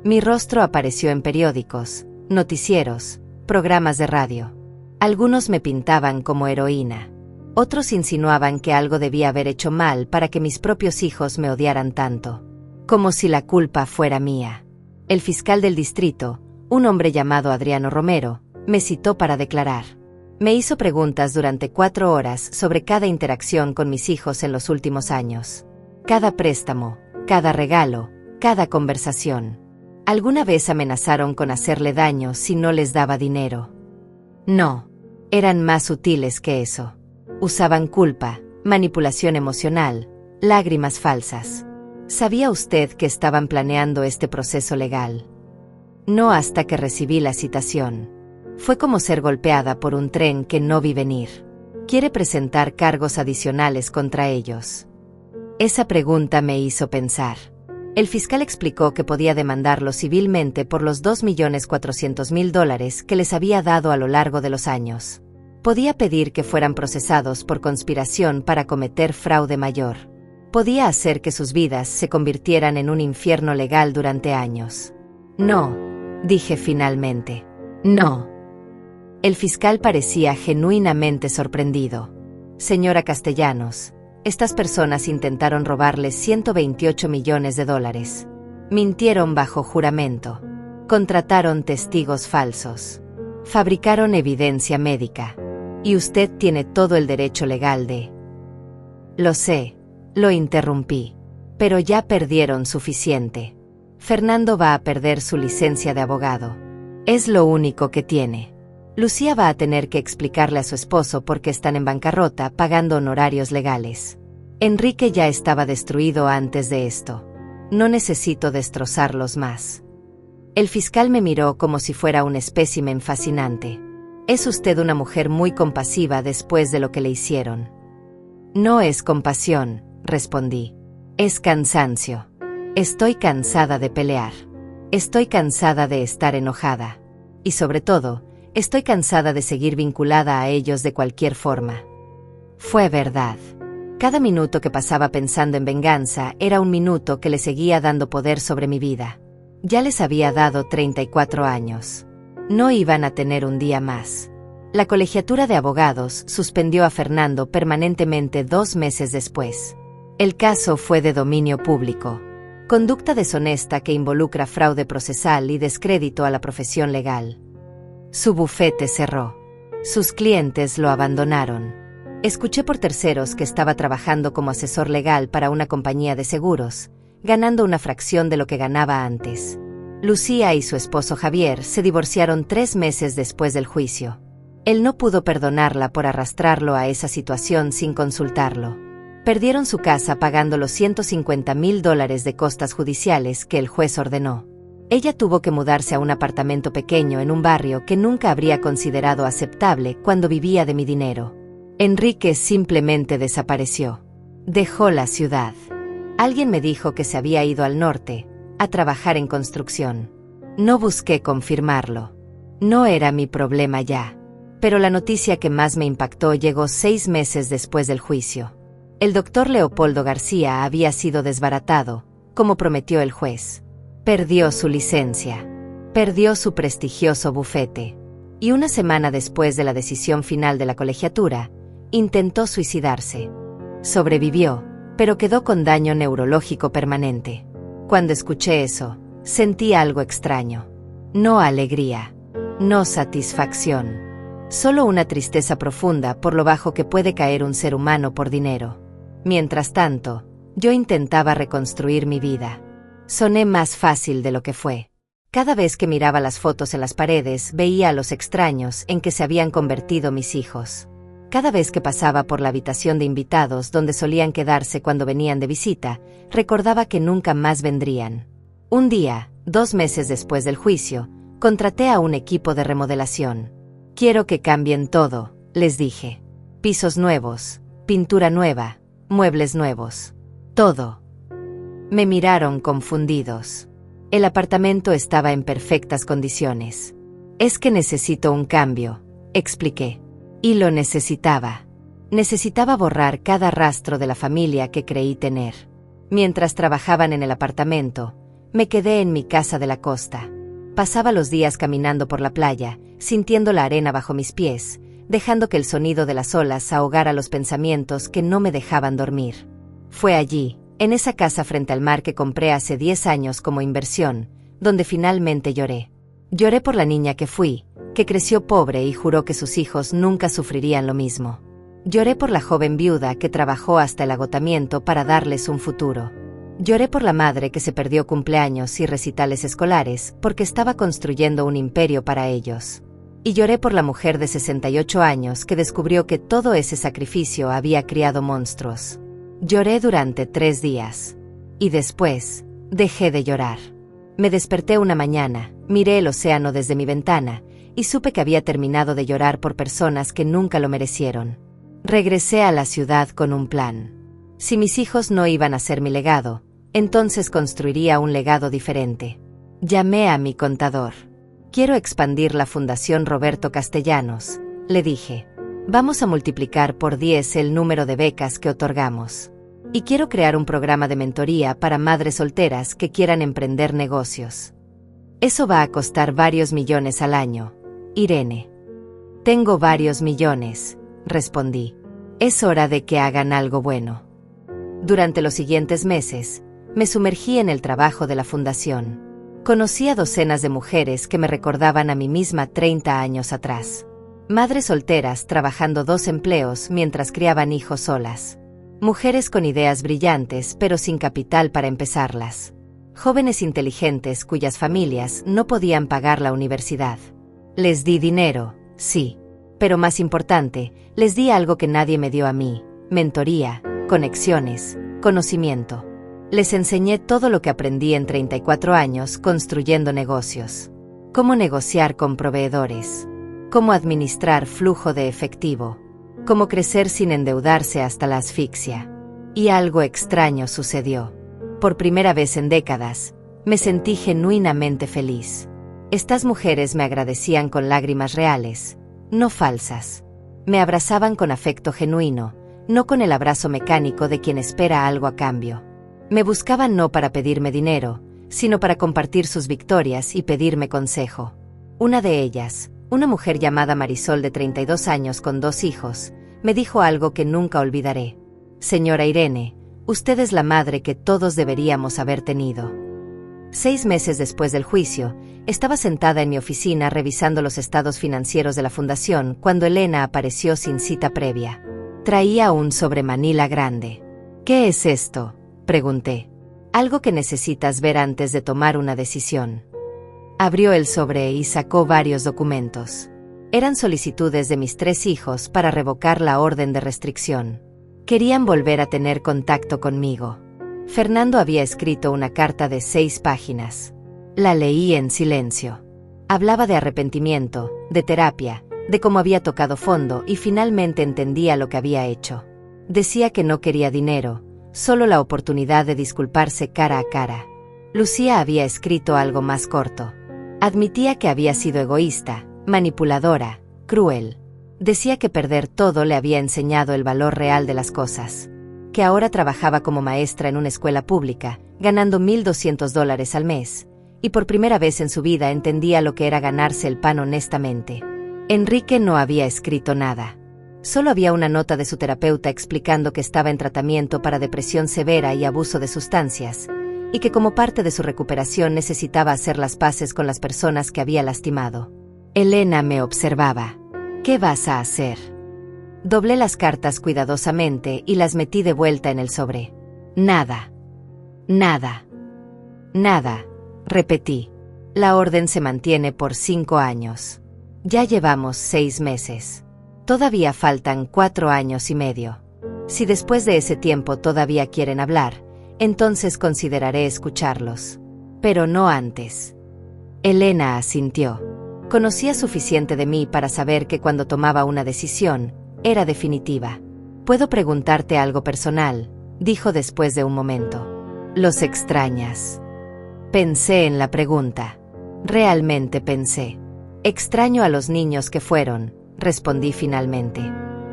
Mi rostro apareció en periódicos, noticieros, programas de radio. Algunos me pintaban como heroína. Otros insinuaban que algo debía haber hecho mal para que mis propios hijos me odiaran tanto. Como si la culpa fuera mía. El fiscal del distrito, un hombre llamado Adriano Romero, me citó para declarar. Me hizo preguntas durante 4 horas sobre cada interacción con mis hijos en los últimos años. Cada préstamo, cada regalo, cada conversación. ¿Alguna vez amenazaron con hacerle daño si no les daba dinero? No, eran más sutiles que eso. Usaban culpa, manipulación emocional, lágrimas falsas. ¿Sabía usted que estaban planeando este proceso legal? No hasta que recibí la citación. Fue como ser golpeada por un tren que no vi venir. ¿Quiere presentar cargos adicionales contra ellos? Esa pregunta me hizo pensar. El fiscal explicó que podía demandarlo civilmente por los $2.400.000 que les había dado a lo largo de los años. Podía pedir que fueran procesados por conspiración para cometer fraude mayor. Podía hacer que sus vidas se convirtieran en un infierno legal durante años. No, dije finalmente. No. El fiscal parecía genuinamente sorprendido. Señora Castellanos, estas personas intentaron robarles $128 millones. Mintieron bajo juramento. Contrataron testigos falsos. Fabricaron evidencia médica. Y usted tiene todo el derecho legal de... Lo sé, lo interrumpí. Pero ya perdieron suficiente. Fernando va a perder su licencia de abogado. Es lo único que tiene. Lucía va a tener que explicarle a su esposo por qué están en bancarrota pagando honorarios legales. Enrique ya estaba destruido antes de esto. No necesito destrozarlos más. El fiscal me miró como si fuera un espécimen fascinante. Es usted una mujer muy compasiva después de lo que le hicieron. No es compasión, respondí. Es cansancio. Estoy cansada de pelear. Estoy cansada de estar enojada. Y sobre todo, estoy cansada de seguir vinculada a ellos de cualquier forma. Fue verdad. Cada minuto que pasaba pensando en venganza era un minuto que le seguía dando poder sobre mi vida. Ya les había dado 34 años. No iban a tener un día más. La colegiatura de abogados suspendió a Fernando permanentemente 2 meses después. El caso fue de dominio público. Conducta deshonesta que involucra fraude procesal y descrédito a la profesión legal. Su bufete cerró. Sus clientes lo abandonaron. Escuché por terceros que estaba trabajando como asesor legal para una compañía de seguros, ganando una fracción de lo que ganaba antes. Lucía y su esposo Javier se divorciaron 3 meses después del juicio. Él no pudo perdonarla por arrastrarlo a esa situación sin consultarlo. Perdieron su casa pagando los $150.000 de costas judiciales que el juez ordenó. Ella tuvo que mudarse a un apartamento pequeño en un barrio que nunca habría considerado aceptable cuando vivía de mi dinero. Enrique simplemente desapareció. Dejó la ciudad. Alguien me dijo que se había ido al norte, a trabajar en construcción. No busqué confirmarlo. No era mi problema ya. Pero la noticia que más me impactó llegó 6 meses después del juicio. El doctor Leopoldo García había sido desbaratado, como prometió el juez. Perdió su licencia. Perdió su prestigioso bufete. Y una semana después de la decisión final de la colegiatura, intentó suicidarse. Sobrevivió, pero quedó con daño neurológico permanente. Cuando escuché eso, sentí algo extraño. No alegría. No satisfacción. Solo una tristeza profunda por lo bajo que puede caer un ser humano por dinero. Mientras tanto, yo intentaba reconstruir mi vida. Soné más fácil de lo que fue. Cada vez que miraba las fotos en las paredes, veía a los extraños en que se habían convertido mis hijos. Cada vez que pasaba por la habitación de invitados donde solían quedarse cuando venían de visita, recordaba que nunca más vendrían. Un día, 2 meses después del juicio, contraté a un equipo de remodelación. Quiero que cambien todo, les dije. Pisos nuevos, pintura nueva, muebles nuevos. Todo. Me miraron confundidos. El apartamento estaba en perfectas condiciones. Es que necesito un cambio, expliqué. Y lo necesitaba. Necesitaba borrar cada rastro de la familia que creí tener. Mientras trabajaban en el apartamento, me quedé en mi casa de la costa. Pasaba los días caminando por la playa, sintiendo la arena bajo mis pies, dejando que el sonido de las olas ahogara los pensamientos que no me dejaban dormir. Fue allí, en esa casa frente al mar que compré hace 10 años como inversión, donde finalmente lloré. Lloré por la niña que fui, que creció pobre y juró que sus hijos nunca sufrirían lo mismo. Lloré por la joven viuda que trabajó hasta el agotamiento para darles un futuro. Lloré por la madre que se perdió cumpleaños y recitales escolares porque estaba construyendo un imperio para ellos. Y lloré por la mujer de 68 años que descubrió que todo ese sacrificio había criado monstruos. Lloré durante 3 días. Y después, dejé de llorar. Me desperté una mañana, miré el océano desde mi ventana, y supe que había terminado de llorar por personas que nunca lo merecieron. Regresé a la ciudad con un plan. Si mis hijos no iban a ser mi legado, entonces construiría un legado diferente. Llamé a mi contador. Quiero expandir la Fundación Roberto Castellanos, le dije. Vamos a multiplicar por 10 el número de becas que otorgamos. Y quiero crear un programa de mentoría para madres solteras que quieran emprender negocios. Eso va a costar varios millones al año, Irene. Tengo varios millones, respondí. Es hora de que hagan algo bueno. Durante los siguientes meses, me sumergí en el trabajo de la fundación. Conocí a docenas de mujeres que me recordaban a mí misma 30 años atrás. Madres solteras trabajando 2 empleos mientras criaban hijos solas. Mujeres con ideas brillantes pero sin capital para empezarlas. Jóvenes inteligentes cuyas familias no podían pagar la universidad. Les di dinero, sí. Pero más importante, les di algo que nadie me dio a mí: mentoría, conexiones, conocimiento. Les enseñé todo lo que aprendí en 34 años construyendo negocios. Cómo negociar con proveedores. Cómo administrar flujo de efectivo. Cómo crecer sin endeudarse hasta la asfixia. Y algo extraño sucedió. Por primera vez en décadas, me sentí genuinamente feliz. Estas mujeres me agradecían con lágrimas reales, no falsas. Me abrazaban con afecto genuino, no con el abrazo mecánico de quien espera algo a cambio. Me buscaban no para pedirme dinero, sino para compartir sus victorias y pedirme consejo. Una de ellas, una mujer llamada Marisol de 32 años con 2 hijos, me dijo algo que nunca olvidaré. Señora Irene, usted es la madre que todos deberíamos haber tenido. 6 meses después del juicio, estaba sentada en mi oficina revisando los estados financieros de la fundación cuando Elena apareció sin cita previa. Traía un sobremanila grande. ¿Qué es esto?, pregunté. Algo que necesitas ver antes de tomar una decisión. Abrió el sobre y sacó varios documentos. Eran solicitudes de mis 3 hijos para revocar la orden de restricción. Querían volver a tener contacto conmigo. Fernando había escrito una carta de 6 páginas. La leí en silencio. Hablaba de arrepentimiento, de terapia, de cómo había tocado fondo y finalmente entendía lo que había hecho. Decía que no quería dinero, solo la oportunidad de disculparse cara a cara. Lucía había escrito algo más corto. Admitía que había sido egoísta, manipuladora, cruel. Decía que perder todo le había enseñado el valor real de las cosas. Que ahora trabajaba como maestra en una escuela pública, ganando $1,200 al mes, y por primera vez en su vida entendía lo que era ganarse el pan honestamente. Enrique no había escrito nada. Solo había una nota de su terapeuta explicando que estaba en tratamiento para depresión severa y abuso de sustancias, y que como parte de su recuperación necesitaba hacer las paces con las personas que había lastimado. Elena me observaba. ¿Qué vas a hacer? Doblé las cartas cuidadosamente y las metí de vuelta en el sobre. Nada. Nada. Nada, repetí. La orden se mantiene por 5 años. Ya llevamos 6 meses. Todavía faltan 4 años y medio. Si después de ese tiempo todavía quieren hablar, entonces consideraré escucharlos. Pero no antes. Elena asintió. Conocía suficiente de mí para saber que cuando tomaba una decisión, era definitiva. «¿Puedo preguntarte algo personal?», dijo después de un momento. «¿Los extrañas?». Pensé en la pregunta. Realmente pensé. «Extraño a los niños que fueron», respondí finalmente.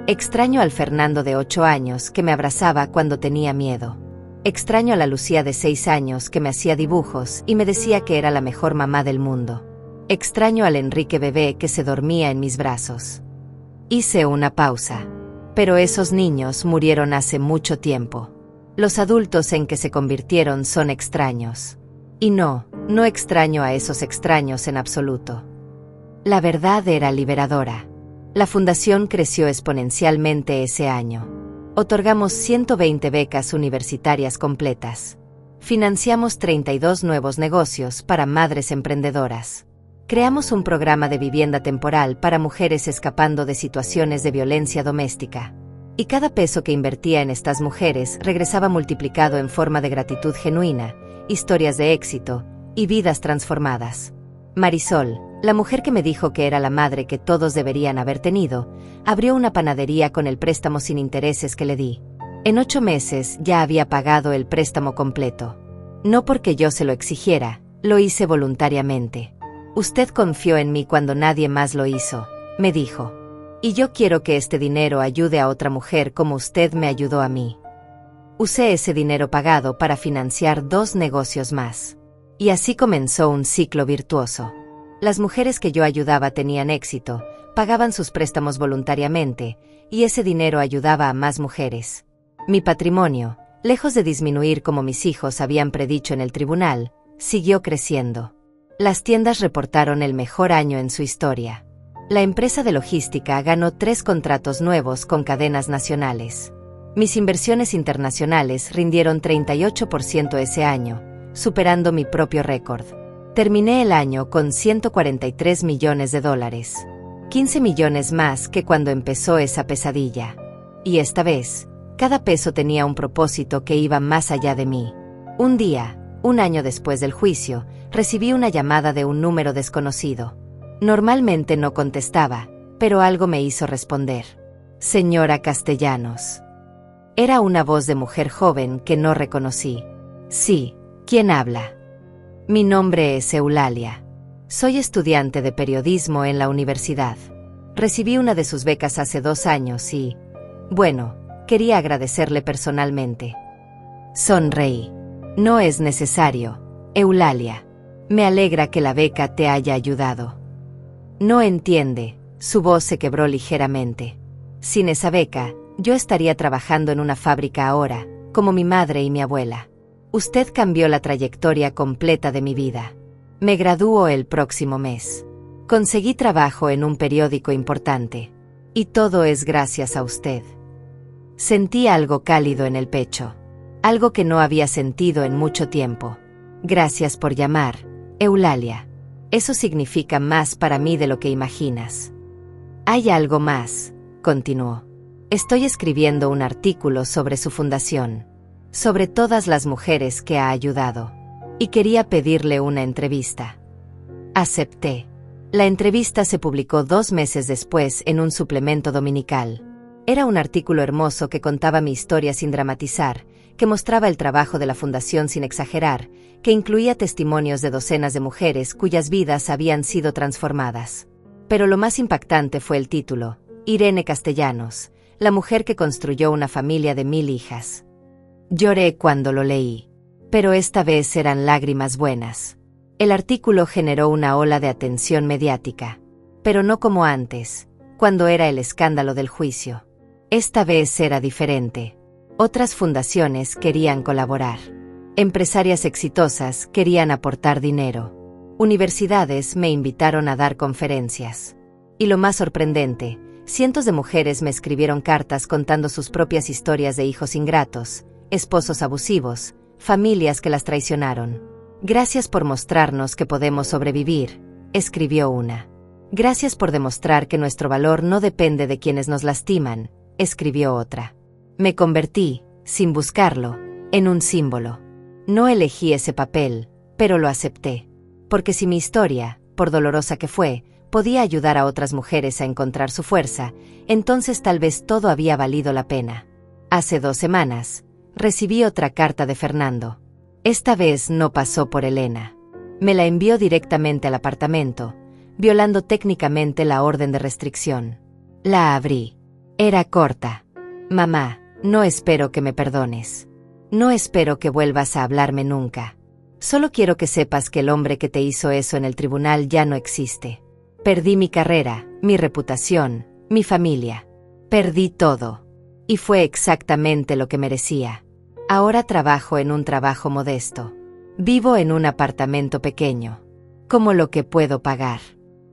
«Extraño al Fernando de 8 años que me abrazaba cuando tenía miedo. Extraño a la Lucía de 6 años que me hacía dibujos y me decía que era la mejor mamá del mundo. Extraño al Enrique bebé que se dormía en mis brazos». Hice una pausa. Pero esos niños murieron hace mucho tiempo. Los adultos en que se convirtieron son extraños. Y no extraño a esos extraños en absoluto. La verdad era liberadora. La fundación creció exponencialmente ese año. Otorgamos 120 becas universitarias completas. Financiamos 32 nuevos negocios para madres emprendedoras. Creamos un programa de vivienda temporal para mujeres escapando de situaciones de violencia doméstica. Y cada peso que invertía en estas mujeres regresaba multiplicado en forma de gratitud genuina, historias de éxito y vidas transformadas. Marisol, la mujer que me dijo que era la madre que todos deberían haber tenido, abrió una panadería con el préstamo sin intereses que le di. En 8 meses ya había pagado el préstamo completo. No porque yo se lo exigiera, lo hice voluntariamente. «Usted confió en mí cuando nadie más lo hizo», me dijo. «Y yo quiero que este dinero ayude a otra mujer como usted me ayudó a mí». Usé ese dinero pagado para financiar 2 negocios más. Y así comenzó un ciclo virtuoso. Las mujeres que yo ayudaba tenían éxito, pagaban sus préstamos voluntariamente, y ese dinero ayudaba a más mujeres. Mi patrimonio, lejos de disminuir como mis hijos habían predicho en el tribunal, siguió creciendo. Las tiendas reportaron el mejor año en su historia. La empresa de logística ganó 3 contratos nuevos con cadenas nacionales. Mis inversiones internacionales rindieron 38% ese año, superando mi propio récord. Terminé el año con $143 millones, 15 millones más que cuando empezó esa pesadilla. Y esta vez, cada peso tenía un propósito que iba más allá de mí. Un día, un año después del juicio, recibí una llamada de un número desconocido. Normalmente no contestaba, pero algo me hizo responder. «Señora Castellanos». Era una voz de mujer joven que no reconocí. «Sí, ¿quién habla?». «Mi nombre es Eulalia. Soy estudiante de periodismo en la universidad. Recibí una de sus becas hace 2 años y, bueno, quería agradecerle personalmente». Sonreí. «No es necesario, Eulalia. Me alegra que la beca te haya ayudado». «No entiende», su voz se quebró ligeramente. «Sin esa beca, yo estaría trabajando en una fábrica ahora, como mi madre y mi abuela. Usted cambió la trayectoria completa de mi vida. Me gradúo el próximo mes. Conseguí trabajo en un periódico importante. Y todo es gracias a usted». Sentí algo cálido en el pecho. Algo que no había sentido en mucho tiempo. «Gracias por llamar, Eulalia. Eso significa más para mí de lo que imaginas». «Hay algo más», continuó. «Estoy escribiendo un artículo sobre su fundación, sobre todas las mujeres que ha ayudado. Y quería pedirle una entrevista». Acepté. La entrevista se publicó 2 meses después en un suplemento dominical. Era un artículo hermoso que contaba mi historia sin dramatizar, que mostraba el trabajo de la fundación sin exagerar, que incluía testimonios de docenas de mujeres cuyas vidas habían sido transformadas. Pero lo más impactante fue el título: Irene Castellanos, la mujer que construyó una familia de 1000 hijas. Lloré cuando lo leí. Pero esta vez eran lágrimas buenas. El artículo generó una ola de atención mediática. Pero no como antes, cuando era el escándalo del juicio. Esta vez era diferente. Otras fundaciones querían colaborar. Empresarias exitosas querían aportar dinero. Universidades me invitaron a dar conferencias. Y lo más sorprendente, cientos de mujeres me escribieron cartas contando sus propias historias de hijos ingratos, esposos abusivos, familias que las traicionaron. Gracias por mostrarnos que podemos sobrevivir, escribió una. Gracias por demostrar que nuestro valor no depende de quienes nos lastiman, escribió otra. Me convertí, sin buscarlo, en un símbolo. No elegí ese papel, pero lo acepté. Porque si mi historia, por dolorosa que fue, podía ayudar a otras mujeres a encontrar su fuerza, entonces tal vez todo había valido la pena. Hace 2 semanas, recibí otra carta de Fernando. Esta vez no pasó por Elena. Me la envió directamente al apartamento, violando técnicamente la orden de restricción. La abrí. Era corta. Mamá, no espero que me perdones. No espero que vuelvas a hablarme nunca. Solo quiero que sepas que el hombre que te hizo eso en el tribunal ya no existe. Perdí mi carrera, mi reputación, mi familia. Perdí todo. Y fue exactamente lo que merecía. Ahora trabajo en un trabajo modesto. Vivo en un apartamento pequeño. Como lo que puedo pagar.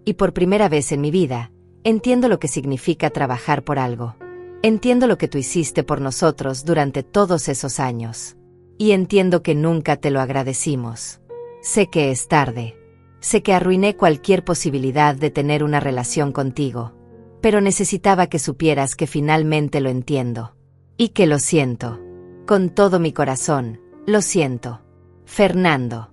Y por primera vez en mi vida, entiendo lo que significa trabajar por algo. Entiendo lo que tú hiciste por nosotros durante todos esos años. Y entiendo que nunca te lo agradecimos. Sé que es tarde. Sé que arruiné cualquier posibilidad de tener una relación contigo. Pero necesitaba que supieras que finalmente lo entiendo. Y que lo siento. Con todo mi corazón, lo siento. Fernando.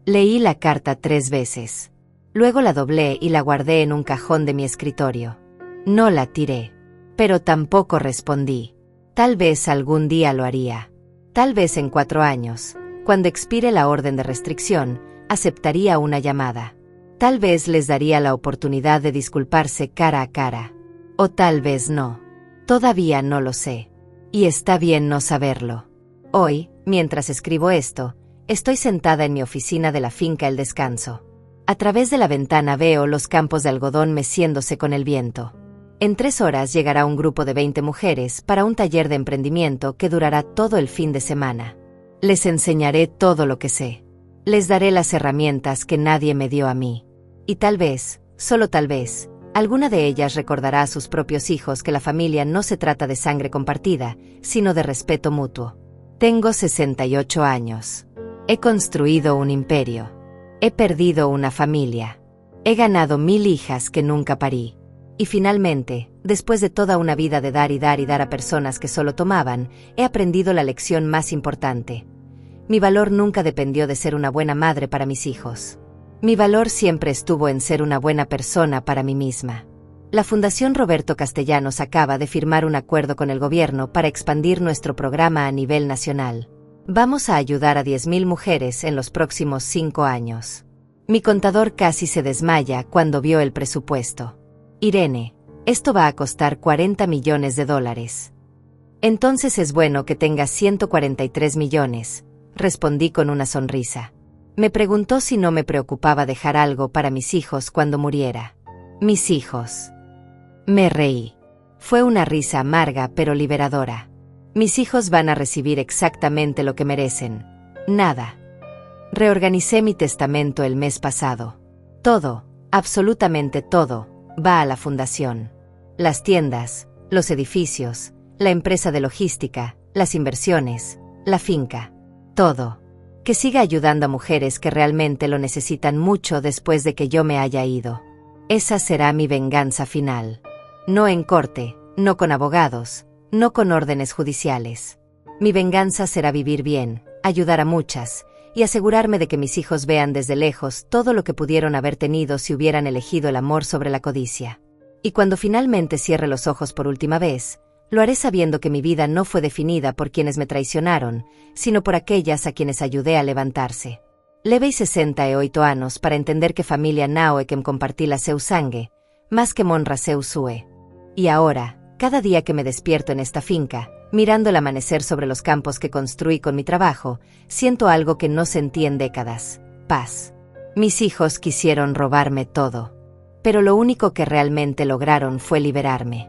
Leí la carta 3 veces. Luego la doblé y la guardé en un cajón de mi escritorio. No la tiré. Pero tampoco respondí. Tal vez algún día lo haría. Tal vez en 4 años, cuando expire la orden de restricción, aceptaría una llamada. Tal vez les daría la oportunidad de disculparse cara a cara. O tal vez no. Todavía no lo sé. Y está bien no saberlo. Hoy, mientras escribo esto, estoy sentada en mi oficina de la finca El Descanso. A través de la ventana veo los campos de algodón meciéndose con el viento. En 3 horas llegará un grupo de 20 mujeres para un taller de emprendimiento que durará todo el fin de semana. Les enseñaré todo lo que sé. Les daré las herramientas que nadie me dio a mí. Y tal vez, solo tal vez, alguna de ellas recordará a sus propios hijos que la familia no se trata de sangre compartida, sino de respeto mutuo. Tengo 68 años. He construido un imperio. He perdido una familia. He ganado 1000 hijas que nunca parí. Y finalmente, después de toda una vida de dar y dar y dar a personas que solo tomaban, he aprendido la lección más importante. Mi valor nunca dependió de ser una buena madre para mis hijos. Mi valor siempre estuvo en ser una buena persona para mí misma. La Fundación Roberto Castellanos acaba de firmar un acuerdo con el gobierno para expandir nuestro programa a nivel nacional. Vamos a ayudar a 10.000 mujeres en los próximos 5 años. Mi contador casi se desmaya cuando vio el presupuesto. Irene, esto va a costar $40 millones. Entonces es bueno que tengas 143 millones, respondí con una sonrisa. Me preguntó si no me preocupaba dejar algo para mis hijos cuando muriera. Mis hijos. Me reí. Fue una risa amarga pero liberadora. Mis hijos van a recibir exactamente lo que merecen. Nada. Reorganicé mi testamento el mes pasado. Todo, absolutamente todo, va a la fundación. Las tiendas, los edificios, la empresa de logística, las inversiones, la finca. Todo. Que siga ayudando a mujeres que realmente lo necesitan mucho después de que yo me haya ido. Esa será mi venganza final. No en corte, no con abogados, no con órdenes judiciales. Mi venganza será vivir bien, ayudar a muchas, y asegurarme de que mis hijos vean desde lejos todo lo que pudieron haber tenido si hubieran elegido el amor sobre la codicia. Y cuando finalmente cierre los ojos por última vez, lo haré sabiendo que mi vida no fue definida por quienes me traicionaron, sino por aquellas a quienes ayudé a levantarse. Levei 68 anos para entender que familia nao e que compartí la seu sangue, más que monra seu sue. Y ahora, cada día que me despierto en esta finca, mirando el amanecer sobre los campos que construí con mi trabajo, siento algo que no sentí en décadas: paz. Mis hijos quisieron robarme todo. Pero lo único que realmente lograron fue liberarme.